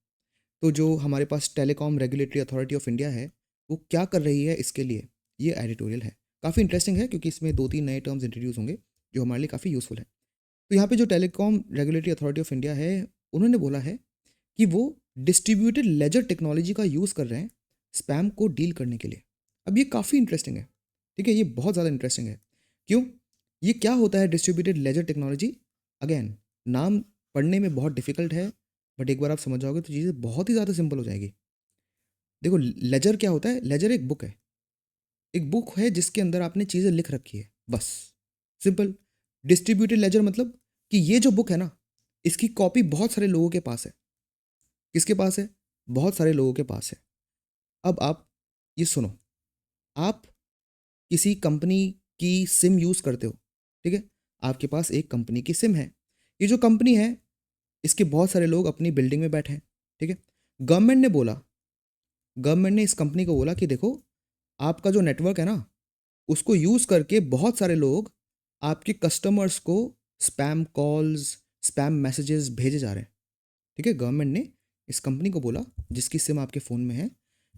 S1: तो जो हमारे पास telecom regulatory authority of India है, वो क्या कर रही है इसके लिए, ये एडिटोरियल है। काफ़ी इंटरेस्टिंग है क्योंकि इसमें 2-3 नए टर्म्स इंट्रोड्यूस होंगे जो हमारे लिए काफ़ी यूज़फुल है। तो यहाँ पे जो telecom regulatory authority of India है, उन्होंने बोला है कि वो डिस्ट्रीब्यूटेड लेजर टेक्नोलॉजी का यूज़ कर रहे हैं स्पैम को डील करने के लिए। अब ये काफ़ी इंटरेस्टिंग है, ठीक है, ये बहुत ज़्यादा इंटरेस्टिंग है। क्यों? ये क्या होता है डिस्ट्रीब्यूटेड लेजर टेक्नोलॉजी? अगेन, नाम पढ़ने में बहुत डिफिकल्ट है, बट एक बार आप समझ जाओगे तो चीज़ें बहुत ही ज़्यादा सिंपल हो जाएगी। देखो, लेजर क्या होता है? लेजर एक बुक है, एक बुक है जिसके अंदर आपने चीज़ें लिख रखी है, बस, सिंपल। डिस्ट्रीब्यूटेड लेजर मतलब कि ये जो बुक है ना, इसकी कॉपी बहुत सारे लोगों के पास है। किसके पास है? बहुत सारे लोगों के पास है। अब आप ये सुनो, आप किसी कंपनी की सिम यूज़ करते हो, ठीक है। आपके पास एक कंपनी की सिम है। ये जो कंपनी है, इसके बहुत सारे लोग अपनी बिल्डिंग में बैठे हैं, ठीक है? गवर्नमेंट ने बोला, गवर्नमेंट ने इस कंपनी को बोला कि देखो, आपका जो नेटवर्क है ना, उसको यूज़ करके बहुत सारे लोग आपके कस्टमर्स को स्पैम कॉल्स, स्पैम मैसेजेस भेजे जा रहे हैं, ठीक है? गवर्नमेंट ने इस कंपनी को बोला, जिसकी सिम आपके फ़ोन में है,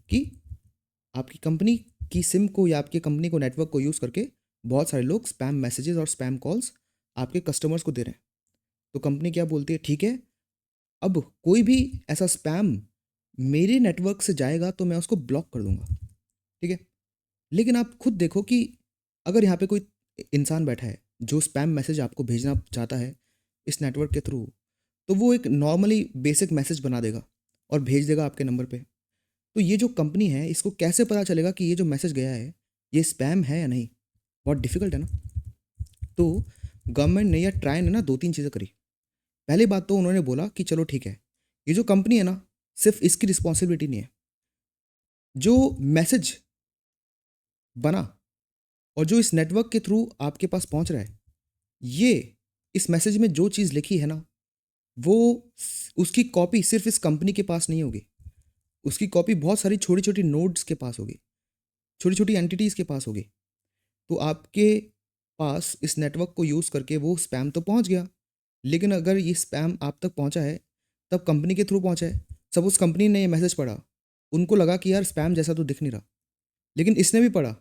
S1: कि आपकी कंपनी की सिम को या आपकी कंपनी को नेटवर्क को यूज़ करके बहुत सारे लोग स्पैम मैसेजेस और स्पैम कॉल्स आपके कस्टमर्स को दे रहे हैं। तो कंपनी क्या बोलती है, ठीक है, अब कोई भी ऐसा स्पैम मेरे नेटवर्क से जाएगा तो मैं उसको ब्लॉक कर दूंगा, ठीक है? लेकिन आप खुद देखो कि अगर यहाँ पे कोई इंसान बैठा है जो स्पैम मैसेज आपको भेजना चाहता है इस नेटवर्क के थ्रू, तो वो एक नॉर्मली बेसिक मैसेज बना देगा और भेज देगा आपके नंबर पे। तो ये जो कंपनी है, इसको कैसे पता चलेगा कि ये जो मैसेज गया है ये स्पैम है या नहीं? बहुत डिफिकल्ट है ना। तो गवर्नमेंट ने या ट्राई ने ना दो तीन चीज़ें करी। पहली बात तो उन्होंने बोला कि चलो ठीक है, ये जो कंपनी है ना, सिर्फ इसकी रिस्पॉन्सिबिलिटी नहीं है, जो मैसेज बना और जो इस नेटवर्क के थ्रू आपके पास पहुंच रहा है, ये इस मैसेज में जो चीज़ लिखी है ना, वो उसकी कॉपी सिर्फ इस कंपनी के पास नहीं होगी, उसकी कॉपी बहुत सारी छोटी छोटी नोड्स के पास होगी, छोटी छोटी एंटिटीज़ के पास होगी। तो आपके पास इस नेटवर्क को यूज़ करके वो स्पैम तो पहुंच गया, लेकिन अगर ये स्पैम आप तक पहुंचा है तब कंपनी के थ्रू पहुंचा है। सपोज कंपनी ने ये मैसेज पढ़ा, उनको लगा कि यार स्पैम जैसा तो दिख नहीं रहा, लेकिन इसने भी पढ़ा,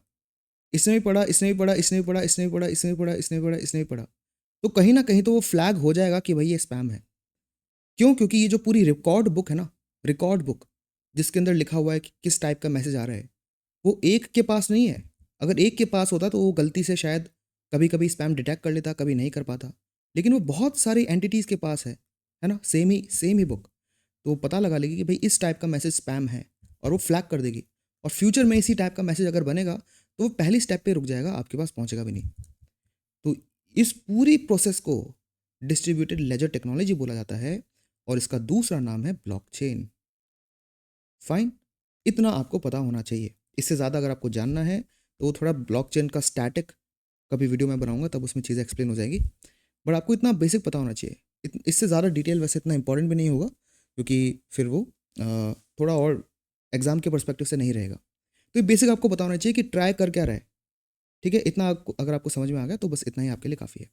S1: इसने भी पढ़ा, इसने भी पढ़ा, इसने भी पढ़ा, इसने भी पढ़ा, इसने भी पढ़ा, इसने भी पढ़ा, इसने भी पढ़ा, तो कहीं ना कहीं तो वो फ्लैग हो जाएगा कि भाई ये स्पैम है। क्यों? क्योंकि ये जो पूरी रिकॉर्ड बुक है ना, रिकॉर्ड बुक जिसके अंदर लिखा हुआ है कि किस टाइप का मैसेज आ रहा है, वो एक के पास नहीं है। अगर एक के पास होता तो वो गलती से शायद कभी कभी स्पैम डिटेक्ट कर लेता, कभी नहीं कर पाता, लेकिन वो बहुत सारी एंटिटीज़ के पास है ना, सेम ही बुक। तो वो पता लगा लेगी कि भाई इस टाइप का मैसेज स्पैम है और वो फ्लैग कर देगी, और फ्यूचर में इसी टाइप का मैसेज अगर बनेगा तो वो पहली स्टेप पे रुक जाएगा, आपके पास पहुंचेगा भी नहीं। तो इस पूरी प्रोसेस को डिस्ट्रीब्यूटेड लेजर टेक्नोलॉजी बोला जाता है, और इसका दूसरा नाम है ब्लॉकचेन। फाइन, इतना आपको पता होना चाहिए। इससे ज़्यादा अगर आपको जानना है तो वो थोड़ा ब्लॉकचेन का स्टैटिक कभी वीडियो मैं बनाऊंगा, तब उसमें चीज़ें एक्सप्लेन हो जाएगी। बट आपको इतना बेसिक पता होना चाहिए। इससे ज़्यादा डिटेल वैसे इतना इंपॉर्टेंट भी नहीं होगा, क्योंकि फिर वो थोड़ा और एग्जाम के परस्पेक्टिव से नहीं रहेगा। तो ये बेसिक आपको पता होना चाहिए कि ट्राई कर क्या रहा है, ठीक है? इतना अगर आपको समझ में आ गया तो बस इतना ही आपके लिए काफ़ी है।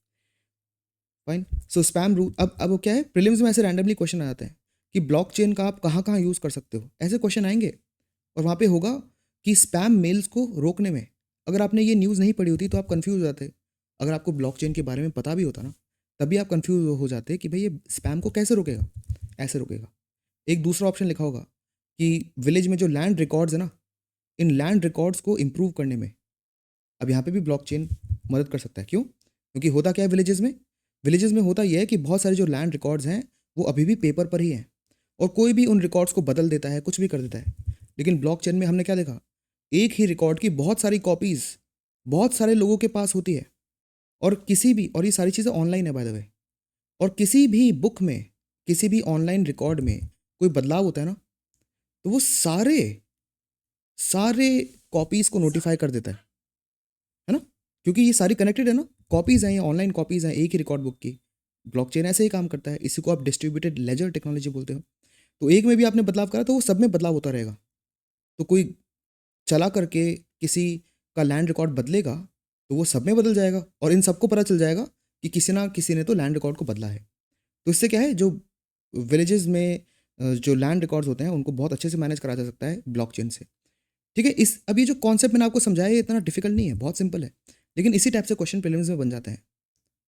S1: फाइन। सो स्पैम रूट, अब वो क्या है, प्रीलिम्स में ऐसे रैंडमली क्वेश्चन आ जाते हैं कि ब्लॉकचेन का आप कहाँ कहाँ यूज़ कर सकते हो, ऐसे क्वेश्चन आएंगे। और वहाँ पे होगा कि स्पैम मेल्स को रोकने में, अगर आपने ये न्यूज़ नहीं पढ़ी होती तो आप कंफ्यूज हो जाते। अगर आपको ब्लॉकचेन के बारे में पता भी होता ना, तभी आप कंफ्यूज हो जाते कि भाई ये स्पैम को कैसे रोकेगा, ऐसे रोकेगा। एक दूसरा ऑप्शन लिखा होगा कि विलेज में जो लैंड रिकॉर्ड्स है ना, इन लैंड रिकॉर्ड्स को इम्प्रूव करने में अब यहाँ पे भी ब्लॉकचेन मदद कर सकता है। क्यों? क्योंकि होता क्या है विलेजेस में होता यह है कि बहुत सारे जो लैंड रिकॉर्ड्स हैं वो अभी भी पेपर पर ही हैं, और कोई भी उन रिकॉर्ड्स को बदल देता है, कुछ भी कर देता है। लेकिन ब्लॉकचेन में हमने क्या देखा, एक ही रिकॉर्ड की बहुत सारी कॉपीज़ बहुत सारे लोगों के पास होती है, और किसी भी, और ये सारी चीज़ें ऑनलाइन है बाय द वे, और किसी भी बुक में, किसी भी ऑनलाइन रिकॉर्ड में कोई बदलाव होता है ना, तो वो सारे सारे कॉपीज़ को नोटिफाई कर देता है ना, क्योंकि ये सारी कनेक्टेड है ना, कॉपीज़ हैं, ये ऑनलाइन कॉपीज़ हैं एक ही रिकॉर्ड बुक की। ब्लॉकचेन ऐसे ही काम करता है, इसी को आप डिस्ट्रीब्यूटेड लेजर टेक्नोलॉजी बोलते हो। तो एक में भी आपने बदलाव करा तो वो सब में बदलाव होता रहेगा। तो कोई चला करके किसी का लैंड रिकॉर्ड बदलेगा तो वो सब में बदल जाएगा, और इन सबको पता चल जाएगा कि किसी ना किसी ने तो लैंड रिकॉर्ड को बदला है। तो इससे क्या है, जो विलेजेस में जो लैंड रिकॉर्ड्स होते हैं उनको बहुत अच्छे से मैनेज करा जा सकता है ब्लॉकचेन से, ठीक है? अब ये जो कॉन्सेप्ट मैंने आपको समझाया ये इतना डिफिकल्ट नहीं है, बहुत सिंपल है, लेकिन इसी टाइप से क्वेश्चन प्रीलिम्स में बन जाते हैं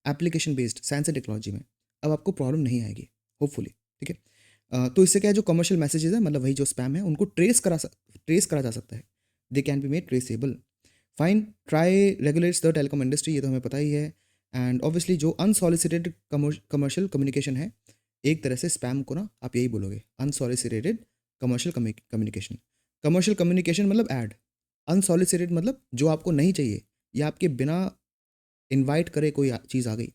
S1: application based science and technology में। अब आपको प्रॉब्लम नहीं आएगी होपफुली, ठीक है? तो इससे क्या है, जो कमर्शियल मैसेजेस है, मतलब वही जो स्पैम है, उनको ट्रेस करा जा सकता है। They can be made traceable. Fine. Try regulates the telecom industry, ये तो हमें पता ही है। एंड ऑब्वियसली जो अनसॉलिसिटेड कमर्शियल कम्युनिकेशन है, एक तरह से स्पैम को ना आप यही बोलोगे, unsolicited commercial communication. Commercial communication मतलब ऐड, अनसॉलिसिटेड मतलब जो आपको नहीं चाहिए या आपके बिना इनवाइट करे कोई चीज़ आ गई,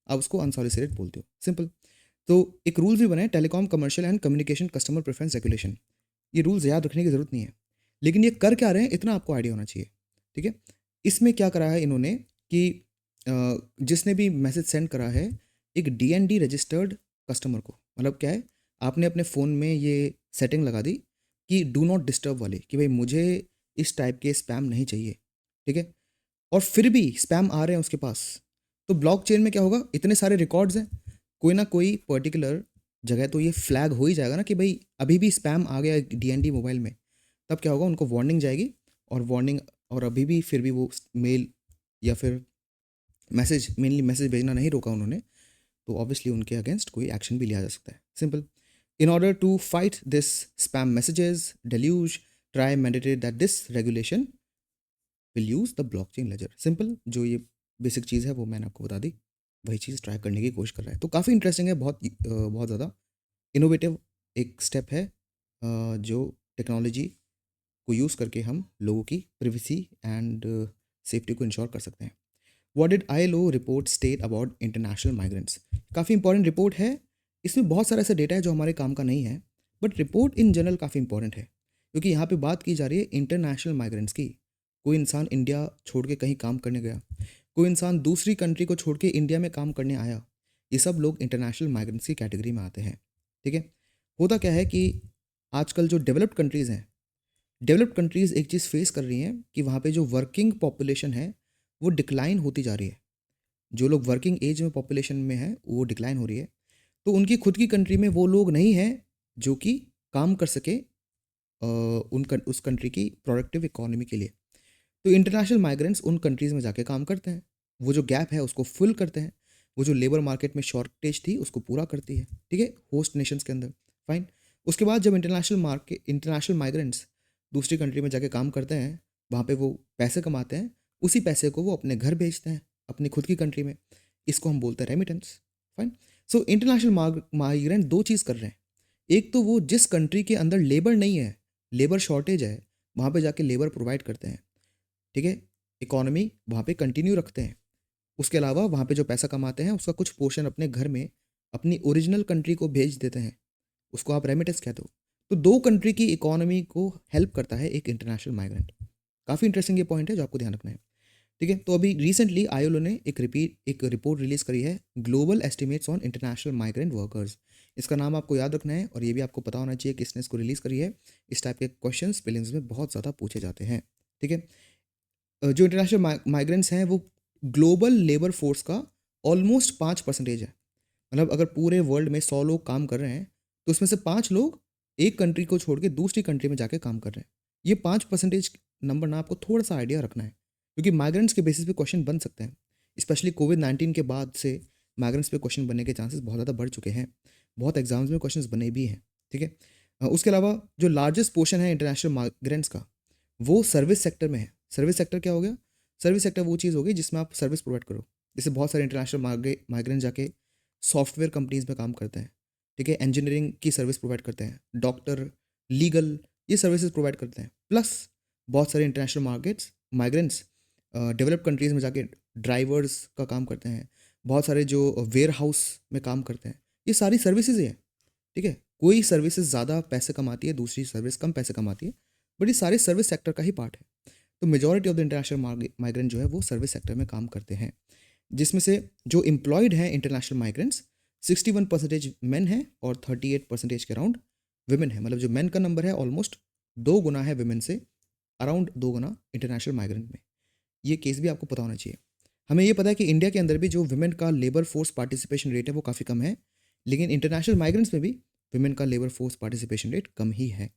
S1: आप उसको अनसॉलिसिटेड बोलते हो, सिंपल। तो एक रूल भी बने, telecom commercial and communication customer preference regulation. ये रूल्स याद रखने की ज़रूरत नहीं है, लेकिन ये कर क्या रहे हैं इतना आपको आइडिया होना चाहिए, ठीक है? इसमें क्या करा है इन्होंने कि जिसने भी मैसेज सेंड करा है एक डीएनडी रजिस्टर्ड कस्टमर को। मतलब क्या है, आपने अपने फ़ोन में ये सेटिंग लगा दी कि डू नॉट डिस्टर्ब वाली, कि भाई मुझे इस टाइप के स्पैम नहीं चाहिए, ठीक है। और फिर भी स्पैम आ रहे हैं उसके पास, तो ब्लॉकचेन में क्या होगा, इतने सारे रिकॉर्ड्स हैं, कोई ना कोई पर्टिकुलर जगह तो ये फ्लैग हो ही जाएगा ना कि भाई अभी भी स्पैम आ गया डीएनडी मोबाइल में। तब क्या होगा, उनको वार्निंग जाएगी, और वार्निंग, और अभी भी फिर भी वो मेल या फिर मैसेज, मेनली मैसेज भेजना नहीं रोका उन्होंने, तो ऑब्वियसली उनके अगेंस्ट कोई एक्शन भी लिया जा सकता है। Simple. In order to fight this spam messages deluge, TRAI mandated that this regulation will use the blockchain ledger. Simple, जो ये बेसिक चीज़ है वो मैंने आपको बता दी, वही चीज़ ट्राई करने की कोशिश कर रहा है। तो काफ़ी इंटरेस्टिंग है, बहुत ज़्यादा इनोवेटिव एक स्टेप है, जो टेक्नोलॉजी को यूज़ करके हम लोगों की प्रिवेसी एंड सेफ्टी को इंश्योर कर सकते हैं। What did ILO report state about international migrants? काफ़ी इंपॉर्टेंट रिपोर्ट है, इसमें बहुत सारा ऐसा डेटा है जो हमारे काम का नहीं है, बट रिपोर्ट इन जनरल काफ़ी इंपॉर्टेंट है, क्योंकि यहाँ पे बात की जा रही है इंटरनेशनल माइग्रेंट्स की। कोई इंसान इंडिया छोड़ के कहीं काम करने गया, कोई इंसान दूसरी कंट्री को छोड़ के इंडिया में काम करने आया, ये सब लोग इंटरनेशनल माइग्रेंट्स की कैटेगरी में आते हैं, ठीक है। होता क्या है कि आजकल जो डेवलप्ड कंट्रीज़ हैं, डेवलप्ड कंट्रीज़ एक चीज़ फेस कर रही हैं कि वहाँ पे जो वर्किंग पॉपुलेशन है वो डिक्लाइन होती जा रही है। जो लोग वर्किंग एज में पॉपुलेशन में हैं वो डिक्लाइन हो रही है, तो उनकी खुद की कंट्री में वो लोग नहीं हैं जो कि काम कर सके उस कंट्री की प्रोडक्टिव इकोनॉमी के लिए। तो इंटरनेशनल माइग्रेंट्स उन कंट्रीज़ में जाके काम करते हैं, वो जो गैप है उसको फिल करते हैं, वो जो लेबर मार्केट में शॉर्टेज थी उसको पूरा करती है, ठीक है, होस्ट नेशंस के अंदर। फाइन। उसके बाद जब इंटरनेशनल माइग्रेंट्स दूसरी कंट्री में जाके काम करते हैं, वहाँ पे वो पैसे कमाते हैं, उसी पैसे को वो अपने घर भेजते हैं अपनी खुद की कंट्री में, इसको हम बोलते हैं remittance. Fine. So international migrant दो चीज़ कर रहे हैं, एक तो वो जिस कंट्री के अंदर लेबर नहीं है, लेबर शॉर्टेज है, वहाँ पे जाके लेबर प्रोवाइड करते हैं, ठीक है, इकोनॉमी वहाँ पे कंटिन्यू रखते हैं। उसके अलावा वहाँ पे जो पैसा कमाते हैं उसका कुछ पोर्शन अपने घर में अपनी ओरिजिनल कंट्री को भेज देते हैं, उसको आप रेमिटेंस कहते हो। तो दो कंट्री की इकोनॉमी को हेल्प करता है एक इंटरनेशनल माइग्रेंट। काफ़ी इंटरेस्टिंग ये पॉइंट है जो आपको ध्यान रखना है, ठीक है। तो अभी रिसेंटली ILO ने एक रिपोर्ट रिलीज करी है, global estimates on international migrant workers. इसका नाम आपको याद रखना है, और ये भी आपको पता होना चाहिए किसने इसको रिलीज़ करी है। इस टाइप के क्वेश्चन प्रीलिम्स में बहुत ज़्यादा पूछे जाते हैं, ठीक है। जो इंटरनेशनल माइग्रेंट्स हैं वो ग्लोबल लेबर फोर्स का ऑलमोस्ट 5% है। मतलब अगर पूरे वर्ल्ड में 100 लोग काम कर रहे हैं, तो उसमें से 5 लोग एक कंट्री को छोड़ के दूसरी कंट्री में जाके काम कर रहे हैं। ये 5% नंबर ना आपको थोड़ा सा आइडिया रखना है, क्योंकि माइग्रेंट्स के बेसिस पे क्वेश्चन बन सकते हैं। स्पेशली कोविड-19 के बाद से माइग्रेंट्स पे क्वेश्चन बनने के चांसेस बहुत ज़्यादा बढ़ चुके हैं। बहुत एग्जाम्स में क्वेश्चंस बने भी हैं, ठीक है। उसके अलावा जो लार्जेस्ट पोर्शन है इंटरनेशनल माइग्रेंट्स का, वो सर्विस सेक्टर में है। सर्विस सेक्टर क्या हो गया? सर्विस सेक्टर वो चीज़ हो गई जिसमें आप सर्विस प्रोवाइड करो। जैसे बहुत सारे इंटरनेशनल माइग्रेंट जाके सॉफ्टवेयर कंपनीज़ में काम करते हैं, ठीक है, इंजीनियरिंग की सर्विस प्रोवाइड करते हैं, डॉक्टर, लीगल, ये सर्विसेज प्रोवाइड करते हैं। प्लस बहुत सारे इंटरनेशनल माइग्रेंट्स डेवलप्ड कंट्रीज़ में जाके ड्राइवर्स का काम करते हैं, बहुत सारे जो वेयर हाउस में काम करते हैं, ये सारी सर्विसेज ही हैं, ठीक है। कोई सर्विसेज ज़्यादा पैसे कमाती है, दूसरी सर्विस कम पैसे कमाती है, बट ये सारे सर्विस सेक्टर का ही पार्ट है। तो majority of the international migrant जो है वो सर्विस सेक्टर में काम करते हैं, जिसमें से जो एम्प्लॉयड हैं इंटरनेशनल माइग्रेंट्स 61% मेन हैं और 38% के अराउंड विमेन है। मतलब जो मेन का नंबर है ऑलमोस्ट 2 गुना है विमेन से, अराउंड 2 गुना इंटरनेशनल माइग्रेंट में। ये केस भी आपको पता होना चाहिए। हमें ये पता है कि इंडिया के अंदर भी जो विमेन का लेबर फोर्स पार्टिसिपेशन रेट है वो काफ़ी कम है, लेकिन इंटरनेशनल माइग्रेंट्स में भी विमेन का लेबर फोर्स पार्टिसिपेशन रेट कम ही है।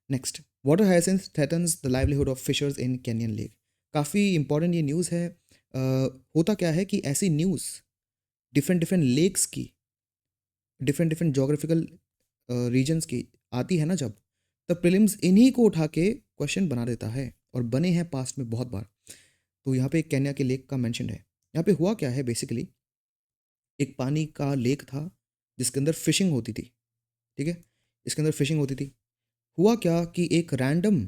S1: Next, water hyacinth threatens the livelihood of fishers in Kenyan lake. काफ़ी इंपॉर्टेंट ये न्यूज़ है। होता क्या है कि ऐसी न्यूज़ डिफरेंट डिफरेंट लेक्स की, डिफरेंट डिफरेंट जोग्राफिकल रीजन्स की आती है ना, जब तब प्रीलिम्स इन्हीं को उठा के क्वेश्चन बना देता है, और बने हैं पास्ट में बहुत बार। तो यहाँ पे एक केन्या के लेक का मेंशन है। यहाँ पे हुआ क्या है, बेसिकली एक पानी का लेक था जिसके अंदर फिशिंग होती थी, ठीक है, इसके अंदर फिशिंग होती थी। हुआ क्या कि एक रैंडम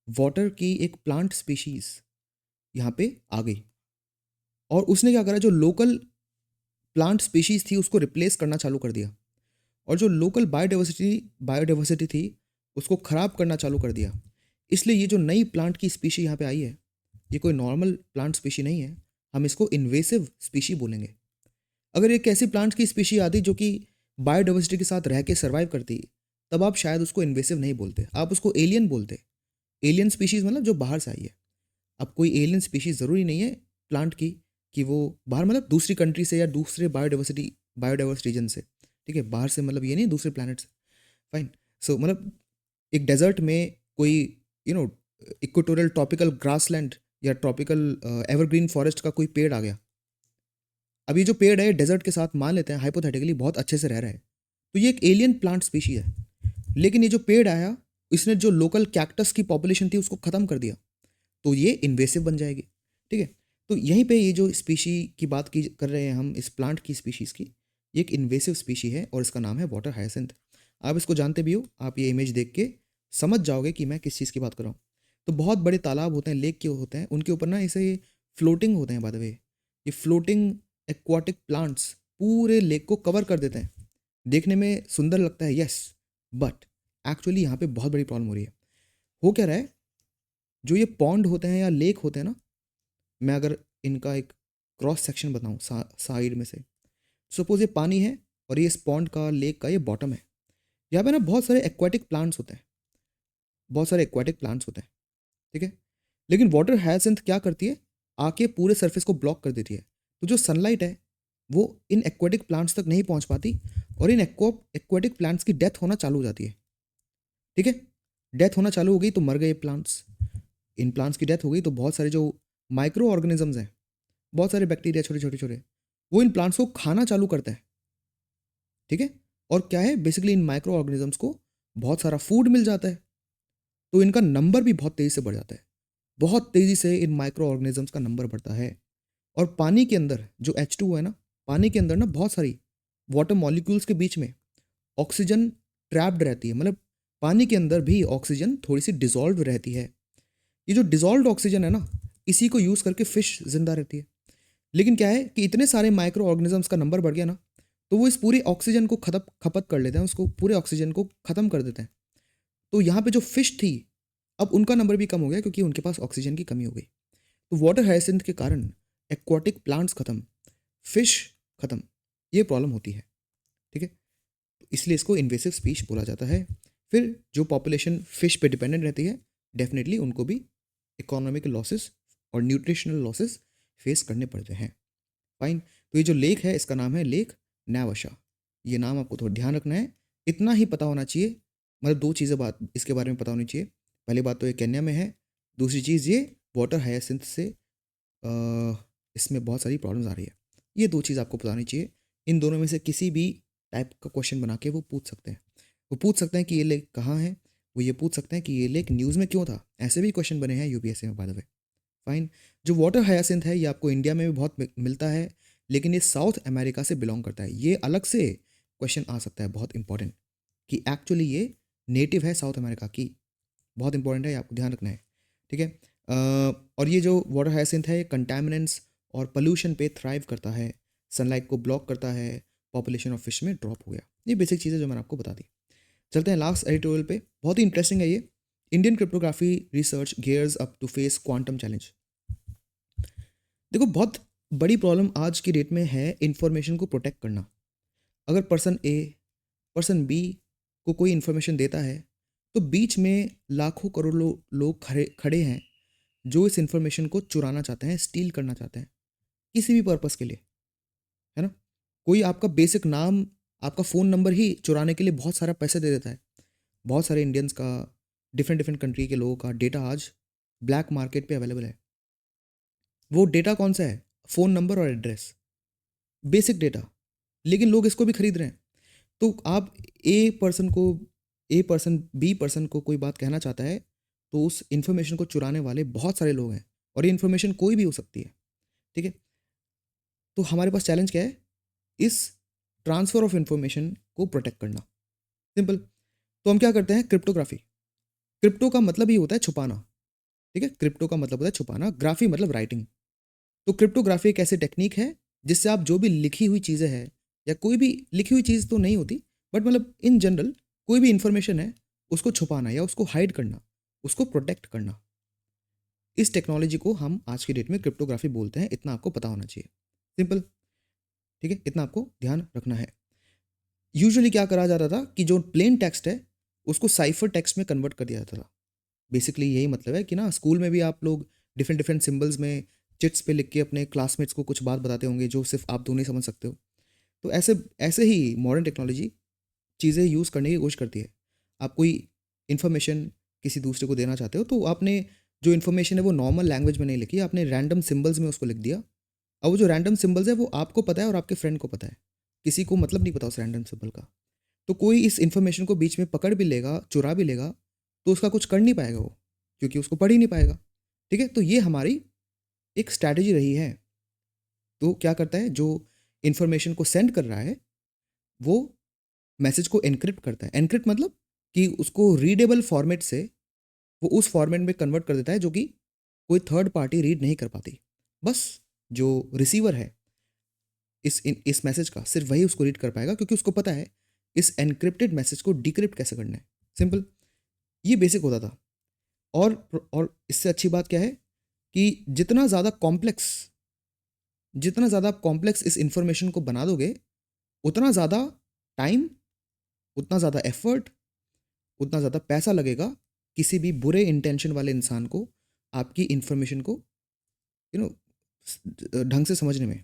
S1: वाटर की एक प्लांट स्पीशीज यहाँ पे आ गई, और उसने क्या करा, जो लोकल प्लांट स्पीशीज थी उसको रिप्लेस करना चालू कर दिया, और जो लोकल बायोडाइवर्सिटी थी उसको ख़राब करना चालू कर दिया। इसलिए ये जो नई प्लांट की स्पीशी यहाँ पे आई है, ये कोई नॉर्मल प्लांट स्पीशी नहीं है, हम इसको इन्वेसिव स्पीशी बोलेंगे। अगर एक ऐसी प्लांट की स्पीशी आती जो कि बायोडाइवर्सिटी के साथ रह के सर्वाइव करती, तब आप शायद उसको इन्वेसिव नहीं बोलते, आप उसको एलियन बोलते। एलियन स्पीशीज मतलब जो बाहर से आई है। अब कोई एलियन स्पीशीज ज़रूरी नहीं है प्लांट की कि वो बाहर मतलब दूसरी कंट्री से या दूसरे बायोडाइवर्स रीजन से, ठीक है, बाहर से मतलब ये नहीं दूसरे प्लानट से। फाइन। सो मतलब एक डेजर्ट में कोई you know equatorial tropical grassland या ट्रॉपिकल एवरग्रीन फॉरेस्ट का कोई पेड़ आ गया। अब ये जो पेड़ है डेजर्ट के साथ मान लेते हैं हाइपोथेटिकली बहुत अच्छे से रह रहा है, तो ये एक एलियन प्लांट स्पीशी है। लेकिन ये जो पेड़ आया इसने जो लोकल कैक्टस की पॉपुलेशन थी उसको ख़त्म कर दिया, तो ये इन्वेसिव बन जाएगी। ठीक है, तो यहीं पे ये जो स्पीशी की बात की कर रहे हैं हम, इस प्लांट की स्पीशीज़ की, ये एक इन्वेसिव स्पीशी है और इसका नाम है वाटर हायसिंथ। आप इसको जानते भी हो, आप ये इमेज देख के समझ जाओगे कि मैं किस चीज़ की बात कर रहा हूँ। तो बहुत बड़े तालाब होते हैं, लेक के होते हैं, उनके ऊपर ना ऐसे फ्लोटिंग होते हैं। बाय द वे ये फ्लोटिंग एक्वाटिक प्लांट्स पूरे लेक को कवर कर देते हैं। देखने में सुंदर लगता है, यस, बट एक्चुअली यहाँ पे बहुत बड़ी प्रॉब्लम हो रही है। हो क्या रहा है, जो ये पॉन्ड होते हैं या लेक होते हैं ना, मैं अगर इनका एक क्रॉस सेक्शन बताऊँ साइड में से, सपोज ये पानी है और ये इस पॉन्ड का लेक का ये बॉटम है। यहाँ पे ना बहुत सारे एक्वाटिक प्लांट्स होते हैं, बहुत सारे एक्वाटिक प्लांट्स होते हैं, ठीक है। लेकिन वाटर हायसिंथ क्या करती है, आके पूरे सरफेस को ब्लॉक कर देती है। तो जो सनलाइट है वो इन एक्वाटिक प्लांट्स तक नहीं पहुंच पाती और इन एक्वाटिक प्लांट्स की डेथ होना चालू हो जाती है। ठीक है, डेथ होना चालू हो गई तो मर गए प्लांट्स। इन प्लांट्स की डेथ हो गई तो बहुत सारे जो माइक्रो ऑर्गेनिजम्स हैं, बहुत सारे बैक्टीरिया छोटे छोटे छोटे, वो इन प्लांट्स को खाना चालू करते हैं। ठीक है, और क्या है बेसिकली इन माइक्रो ऑर्गेनिजम्स को बहुत सारा फूड मिल जाता है, तो इनका नंबर भी बहुत तेज़ी से बढ़ जाता है। बहुत तेज़ी से इन माइक्रो ऑर्गेनिजम्स का नंबर बढ़ता है। और पानी के अंदर जो H2O है ना, पानी के अंदर ना बहुत सारी वाटर मॉलिक्यूल्स के बीच में ऑक्सीजन ट्रैप्ड रहती है। मतलब पानी के अंदर भी ऑक्सीजन थोड़ी सी डिजॉल्व रहती है। ये जो डिजॉल्व ऑक्सीजन है ना, इसी को यूज़ करके फिश जिंदा रहती है। लेकिन क्या है कि इतने सारे माइक्रो ऑर्गेनिजम्स का नंबर बढ़ गया ना, तो वो इस पूरे ऑक्सीजन को खपत कर लेते हैं, उसको पूरे ऑक्सीजन को ख़त्म कर देते हैं। तो यहाँ पे जो फिश थी, अब उनका नंबर भी कम हो गया क्योंकि उनके पास ऑक्सीजन की कमी हो गई। तो वाटर हायसिंथ के कारण एक्वाटिक प्लांट्स खत्म, फिश खत्म, ये प्रॉब्लम होती है। ठीक है, तो इसलिए इसको इन्वेसिव स्पीश बोला जाता है। फिर जो पॉपुलेशन फिश पे डिपेंडेंट रहती है, डेफिनेटली उनको भी इकोनॉमिक लॉसेस और न्यूट्रिशनल लॉसेस फेस करने पड़ते हैं। फाइन। तो ये जो लेक है इसका नाम है लेक नैवशा। ये नाम आपको थोड़ा ध्यान रखना है, इतना ही पता होना चाहिए। मतलब दो चीज़ें बात इसके बारे में पता होनी चाहिए। पहली बात तो ये केन्या में है, दूसरी चीज़ ये वाटर हायसिंथ से इसमें बहुत सारी प्रॉब्लम्स आ रही है। ये दो चीज़ आपको बतानी चाहिए। इन दोनों में से किसी भी टाइप का क्वेश्चन बना के वो पूछ सकते हैं। वो पूछ सकते हैं कि ये लेक कहाँ है, वो ये पूछ सकते हैं कि ये लेक न्यूज़ में क्यों था। ऐसे भी क्वेश्चन बने हैं यूपीएससी में बाय द वे। फाइन। जो वाटर हायसिंथ है ये आपको इंडिया में भी बहुत मिलता है, लेकिन ये साउथ अमेरिका से बिलोंग करता है। ये अलग से क्वेश्चन आ सकता है, बहुत इंपॉर्टेंट, कि एक्चुअली ये नेटिव है साउथ अमेरिका की। बहुत इंपॉर्टेंट है, ये आपको ध्यान रखना है। ठीक है, और ये जो वाटर हायसिंथ है ये कंटामिनेंट्स और पोल्यूशन पे थ्राइव करता है, सनलाइट को ब्लॉक करता है, पॉपुलेशन ऑफ फिश में ड्रॉप हो गया। ये बेसिक चीज़ें जो मैंने आपको बता दी। चलते हैं लास्ट एडिटोरियल पे, बहुत ही इंटरेस्टिंग है ये। Indian cryptography research gears up to face quantum challenge. देखो बहुत बड़ी प्रॉब्लम आज की डेट में है इंफॉर्मेशन को प्रोटेक्ट करना। अगर पर्सन ए पर्सन बी को कोई इन्फॉर्मेशन देता है, तो बीच में लाखों करोड़ों लोग खड़े खड़े हैं जो इस इन्फॉर्मेशन को चुराना चाहते हैं, स्टील करना चाहते हैं किसी भी पर्पस के लिए, है ना। कोई आपका बेसिक नाम, आपका फ़ोन नंबर ही चुराने के लिए बहुत सारा पैसे दे देता है। बहुत सारे इंडियंस का, डिफरेंट डिफरेंट कंट्री के लोगों का डेटा आज ब्लैक मार्केट पे अवेलेबल है। वो डेटा कौन सा है, फ़ोन नंबर और एड्रेस, बेसिक डेटा, लेकिन लोग इसको भी खरीद रहे हैं। तो आप ए पर्सन बी पर्सन को कोई बात कहना चाहता है, तो उस इन्फॉर्मेशन को चुराने वाले बहुत सारे लोग हैं, और ये इन्फॉर्मेशन कोई भी हो सकती है। ठीक है, तो हमारे पास चैलेंज क्या है, इस ट्रांसफ़र ऑफ इन्फॉर्मेशन को प्रोटेक्ट करना। सिंपल। तो हम क्या करते हैं, क्रिप्टोग्राफी। क्रिप्टो का मतलब ही होता है छुपाना। ठीक है, क्रिप्टो का मतलब होता है छुपाना, ग्राफी मतलब राइटिंग। तो क्रिप्टोग्राफी एक ऐसी टेक्निक है जिससे आप जो भी लिखी हुई चीज़ें हैं, या कोई भी लिखी हुई चीज़ तो नहीं होती, बट मतलब इन जनरल कोई भी इंफॉर्मेशन है उसको छुपाना या उसको हाइड करना, उसको प्रोटेक्ट करना। इस टेक्नोलॉजी को हम आज की डेट में क्रिप्टोग्राफी बोलते हैं। इतना आपको पता होना चाहिए, सिंपल। ठीक है, इतना आपको ध्यान रखना है। यूजुअली क्या करा जाता था कि जो प्लेन टेक्स्ट है उसको साइफर टेक्स्ट में कन्वर्ट कर दिया जाता था। बेसिकली यही मतलब है कि ना, स्कूल में भी आप लोग डिफरेंट डिफरेंट सिंबल्स में चिट्स पे लिख के अपने क्लासमेट्स को कुछ बात बताते होंगे जो सिर्फ आप दोनों ही समझ सकते हो। तो ऐसे ऐसे ही मॉडर्न टेक्नोलॉजी चीज़ें यूज़ करने की कोशिश करती है। आप कोई इन्फॉर्मेशन किसी दूसरे को देना चाहते हो तो आपने जो इन्फॉर्मेशन है वो नॉर्मल लैंग्वेज में नहीं लिखी, आपने रैंडम सिंबल्स में उसको लिख दिया। अब वो जो रैंडम सिंबल्स है वो आपको पता है और आपके फ्रेंड को पता है, किसी को मतलब नहीं पता उस रैंडम सिंबल का। तो कोई इस इन्फॉर्मेशन को बीच में पकड़ भी लेगा, चुरा भी लेगा, तो उसका कुछ कर नहीं पाएगा वो, क्योंकि उसको पढ़ ही नहीं पाएगा। ठीक है, तो ये हमारी एक स्ट्रैटेजी रही है। तो क्या करता है, जो इन्फॉर्मेशन को सेंड कर रहा है वो मैसेज को एनक्रिप्ट करता है। एनक्रिप्ट मतलब कि उसको रीडेबल फॉर्मेट से वो उस फॉर्मेट में कन्वर्ट कर देता है जो कि कोई थर्ड पार्टी रीड नहीं कर पाती। बस जो रिसीवर है इस मैसेज का, सिर्फ वही उसको रीड कर पाएगा, क्योंकि उसको पता है इस एनक्रिप्टेड मैसेज को डिक्रिप्ट कैसे करना है। सिंपल, ये बेसिक होता था। और इससे अच्छी बात क्या है कि जितना ज़्यादा आप कॉम्प्लेक्स इस इंफॉर्मेशन को बना दोगे, उतना ज़्यादा टाइम, उतना ज़्यादा एफर्ट, उतना ज़्यादा पैसा लगेगा किसी भी बुरे इंटेंशन वाले इंसान को आपकी इंफॉर्मेशन को ढंग से समझने में।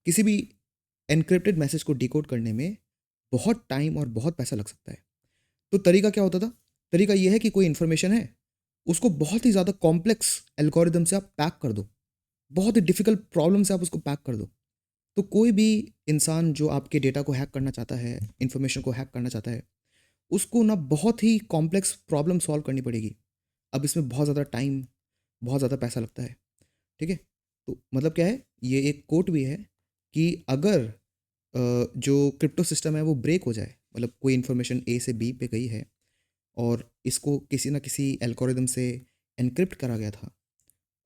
S1: किसी भी एनक्रिप्टेड मैसेज को डिकोड करने में बहुत टाइम और बहुत पैसा लग सकता है। तो तरीका क्या होता था? तरीका यह है कि कोई इन्फॉर्मेशन है, उसको बहुत ही ज़्यादा कॉम्प्लेक्स एल्गोरिदम से आप पैक कर दो, बहुत ही डिफिकल्ट प्रॉब्लम से आप उसको पैक कर दो। तो कोई भी इंसान जो आपके डेटा को हैक करना चाहता है, इन्फॉर्मेशन को हैक करना चाहता है, उसको ना बहुत ही कॉम्प्लेक्स प्रॉब्लम सॉल्व करनी पड़ेगी। अब इसमें बहुत ज़्यादा टाइम, बहुत ज़्यादा पैसा लगता है। ठीक है, तो मतलब क्या है, ये एक कोट भी है कि अगर जो क्रिप्टो सिस्टम है वो ब्रेक हो जाए, मतलब कोई इन्फॉर्मेशन ए से बी पे गई है और इसको किसी ना किसी एल्गोरिदम से एनक्रिप्ट करा गया था,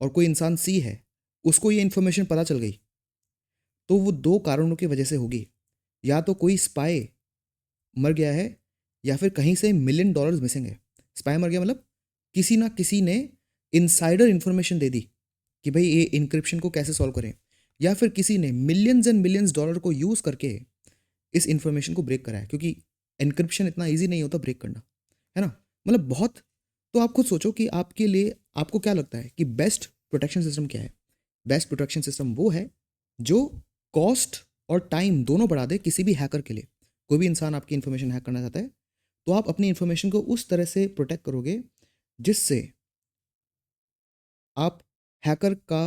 S1: और कोई इंसान सी है, उसको ये इन्फॉर्मेशन पता चल गई, तो वो दो कारणों की वजह से होगी। या तो कोई स्पाई मर गया है, या फिर कहीं से $1 million मिसिंग है। स्पाई मर गया मतलब किसी ना किसी ने इनसाइडर इन्फॉर्मेशन दे दी कि भाई ये इनक्रिप्शन को कैसे सॉल्व करें, या फिर किसी ने मिलियंस एंड मिलियंस डॉलर को यूज़ करके इस इन्फॉर्मेशन को ब्रेक कराया, क्योंकि एनक्रिप्शन इतना ईजी नहीं होता ब्रेक करना, है ना? मतलब बहुत। तो आप खुद सोचो कि आपके लिए, आपको क्या लगता है कि बेस्ट प्रोटेक्शन सिस्टम क्या है? बेस्ट प्रोटेक्शन सिस्टम वो है जो कॉस्ट और टाइम दोनों बढ़ा दे किसी भी हैकर के लिए। कोई भी इंसान आपकी इन्फॉर्मेशन हैक करना चाहता है, तो आप अपनी इन्फॉर्मेशन को उस तरह से प्रोटेक्ट करोगे जिससे आप हैकर का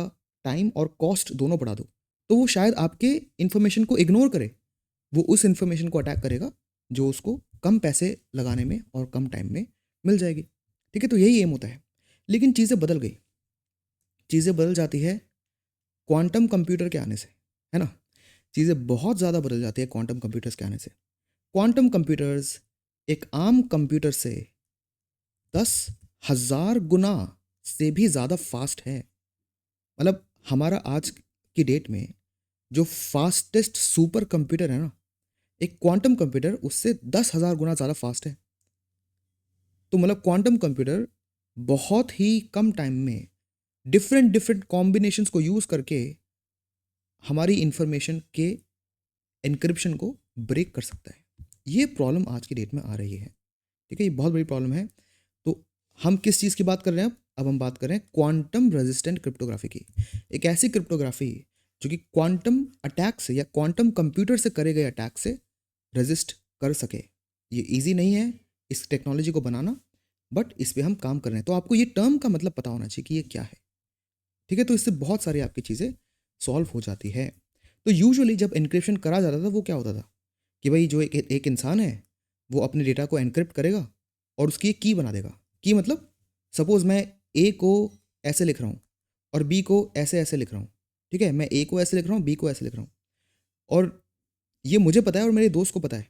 S1: टाइम और कॉस्ट दोनों बढ़ा दो। तो वो शायद आपके इन्फॉर्मेशन को इग्नोर करे, वो उस इन्फॉर्मेशन को अटैक करेगा जो उसको कम पैसे लगाने में और कम टाइम में मिल जाएगी। ठीक है, तो यही एम होता है। लेकिन चीज़ें बदल गई, चीज़ें बदल जाती है क्वांटम कंप्यूटर के आने से, है ना? चीज़ें बहुत ज़्यादा बदल जाती है क्वांटम कंप्यूटर्स के आने से। क्वांटम कंप्यूटर्स एक आम कंप्यूटर से 10,000 गुना से भी ज़्यादा फास्ट है। मतलब हमारा आज की डेट में जो फास्टेस्ट सुपर कंप्यूटर है ना, एक क्वांटम कंप्यूटर उससे 10,000 गुना ज़्यादा फास्ट है। तो मतलब क्वांटम कंप्यूटर बहुत ही कम टाइम में डिफरेंट डिफरेंट कॉम्बिनेशंस को यूज़ करके हमारी इंफॉर्मेशन के एन्क्रिप्शन को ब्रेक कर सकता है। ये प्रॉब्लम आज की डेट में आ रही है। ठीक है, ये बहुत बड़ी प्रॉब्लम है। तो हम किस चीज़ की बात कर रहे हैं? अब हम बात कर रहे हैं क्वांटम रेजिस्टेंट क्रिप्टोग्राफी की। एक ऐसी क्रिप्टोग्राफी जो कि क्वांटम अटैक से या क्वांटम कंप्यूटर से करे गए अटैक से रेजिस्ट कर सके। ये इजी नहीं है इस टेक्नोलॉजी को बनाना, बट इस पे हम काम कर रहे हैं। तो आपको ये टर्म का मतलब पता होना चाहिए कि ये क्या है। ठीक है, तो इससे बहुत सारी आपकी चीज़ें सॉल्व हो जाती है। तो यूजुअली जब एन्क्रिप्शन करा जाता था वो क्या होता था कि भाई जो एक इंसान है वो अपने डेटा को एनक्रिप्ट करेगा और उसकी एक की बना देगा। की मतलब सपोज मैं ए को ऐसे लिख रहा हूँ और बी को ऐसे ऐसे लिख रहा हूँ। ठीक है, मैं ए को ऐसे लिख रहा हूँ, बी को ऐसे लिख रहा हूँ, और ये मुझे पता है और मेरे दोस्त को पता है।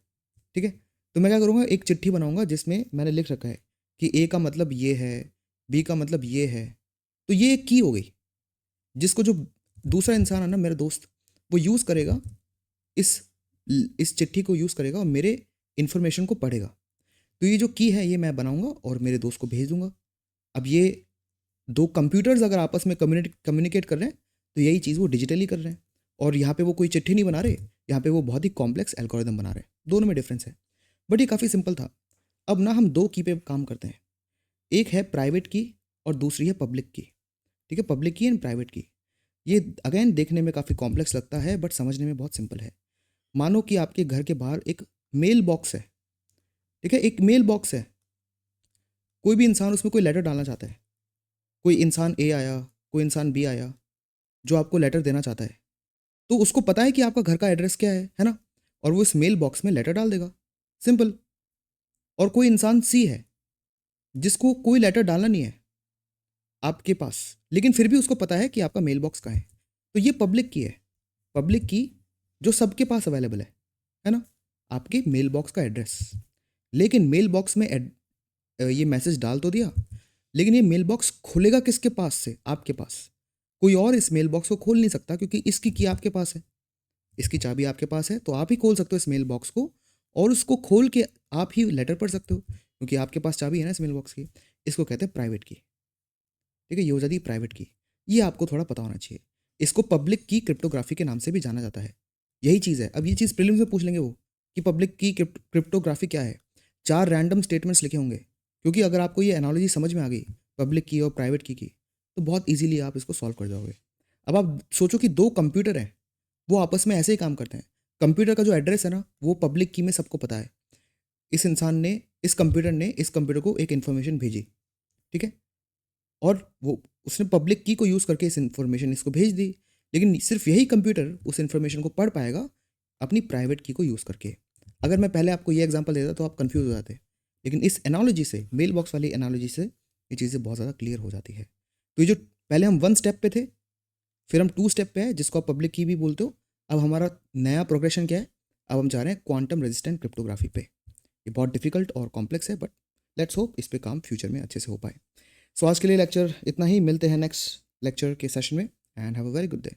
S1: ठीक है, तो मैं क्या करूँगा, एक चिट्ठी बनाऊंगा जिसमें मैंने लिख रखा है कि ए का मतलब ये है, बी का मतलब ये है। तो ये एक की हो गई जिसको जो दूसरा इंसान है ना, मेरा दोस्त, वो यूज़ करेगा, इस इस चिट्ठी को यूज़ करेगा और मेरे इन्फॉर्मेशन को पढ़ेगा। तो ये जो की है ये मैं बनाऊंगा और मेरे दोस्त को भेज दूंगा। अब ये दो कंप्यूटर्स अगर आपस में कम्युनिकेट कर रहे हैं तो यही चीज़ वो डिजिटली कर रहे हैं, और यहाँ पे वो कोई चिट्ठी नहीं बना रहे, यहाँ पे वो बहुत ही कॉम्प्लेक्स एल्गोरिदम बना रहे हैं। दोनों में डिफरेंस है, बट ये काफ़ी सिंपल था। अब ना हम दो की पे काम करते हैं, एक है प्राइवेट की और दूसरी है पब्लिक की। ठीक है, पब्लिक की एंड प्राइवेट की। ये अगेन देखने में काफ़ी कॉम्प्लेक्स लगता है बट समझने में बहुत सिंपल है। मानो कि आपके घर के बाहर एक मेल बॉक्स है। ठीक है, एक मेल बॉक्स है, कोई भी इंसान उसमें कोई लेटर डालना चाहता है, कोई इंसान ए आया, कोई इंसान बी आया जो आपको लेटर देना चाहता है, तो उसको पता है कि आपका घर का एड्रेस क्या है ना, और वो इस मेल बॉक्स में लेटर डाल देगा, सिंपल। और कोई इंसान सी है जिसको कोई लेटर डालना नहीं है आपके पास, लेकिन फिर भी उसको पता है कि आपका मेल बॉक्स कहाँ है, तो ये पब्लिक की है। पब्लिक की जो सबके पास अवेलेबल है ना, आपके मेल बॉक्स का एड्रेस। लेकिन मेल बॉक्स में ये मैसेज डाल तो दिया, लेकिन ये मेल बॉक्स खुलेगा किसके पास से? आपके पास। कोई और इस मेल बॉक्स को खोल नहीं सकता क्योंकि इसकी की आपके पास है, इसकी चाबी आपके पास है, तो आप ही खोल सकते हो इस मेल बॉक्स को, और उसको खोल के आप ही लेटर पढ़ सकते हो क्योंकि आपके पास चाबी है ना इस मेल बॉक्स की। इसको कहते हैं प्राइवेट की। ठीक है, ये हो जाती है प्राइवेट की। ये आपको थोड़ा पता होना चाहिए। इसको पब्लिक की क्रिप्टोग्राफी के नाम से भी जाना जाता है। यही चीज़ है। अब ये चीज़ प्रीलिम्स में पूछ लेंगे वो कि पब्लिक की क्रिप्टोग्राफी क्या है। 4 रैंडम स्टेटमेंट्स लिखे होंगे, क्योंकि अगर आपको ये एनालॉजी समझ में आ गई पब्लिक की और प्राइवेट की तो बहुत ईजिली आप इसको सॉल्व कर जाओगे। अब आप सोचो कि 2 कंप्यूटर हैं, वो आपस में ऐसे ही काम करते हैं। कंप्यूटर का जो एड्रेस है ना, वो पब्लिक की में सबको पता है। इस इंसान ने, इस कंप्यूटर ने इस कंप्यूटर को एक इन्फॉर्मेशन भेजी, ठीक है? और वो उसने पब्लिक की को यूज़ करके इस इन्फॉर्मेशन इसको भेज दी, लेकिन सिर्फ यही कंप्यूटर उस इन्फॉर्मेशन को पढ़ पाएगा अपनी प्राइवेट की को यूज़ करके। अगर मैं पहले आपको ये एग्जांपल देता तो आप कंफ्यूज हो जाते, लेकिन इस एनालॉजी से, मेल बॉक्स वाली एनालॉजी से ये चीज़ें बहुत ज़्यादा क्लियर हो जाती है। तो ये जो पहले हम 1 स्टेप पे थे, फिर हम 2 स्टेप पे हैं जिसको आप पब्लिक की भी बोलते हो। अब हमारा नया प्रोग्रेशन क्या है? अब हम जा रहे हैं क्वांटम रेजिस्टेंट क्रिप्टोग्राफी पे। ये बहुत डिफिकल्ट और कॉम्प्लेक्स है, बट लेट्स होप इस पे काम फ्यूचर में अच्छे से हो पाए। सो आज के लिए लेक्चर इतना ही, मिलते हैं नेक्स्ट लेक्चर के सेशन में, and have a very good day.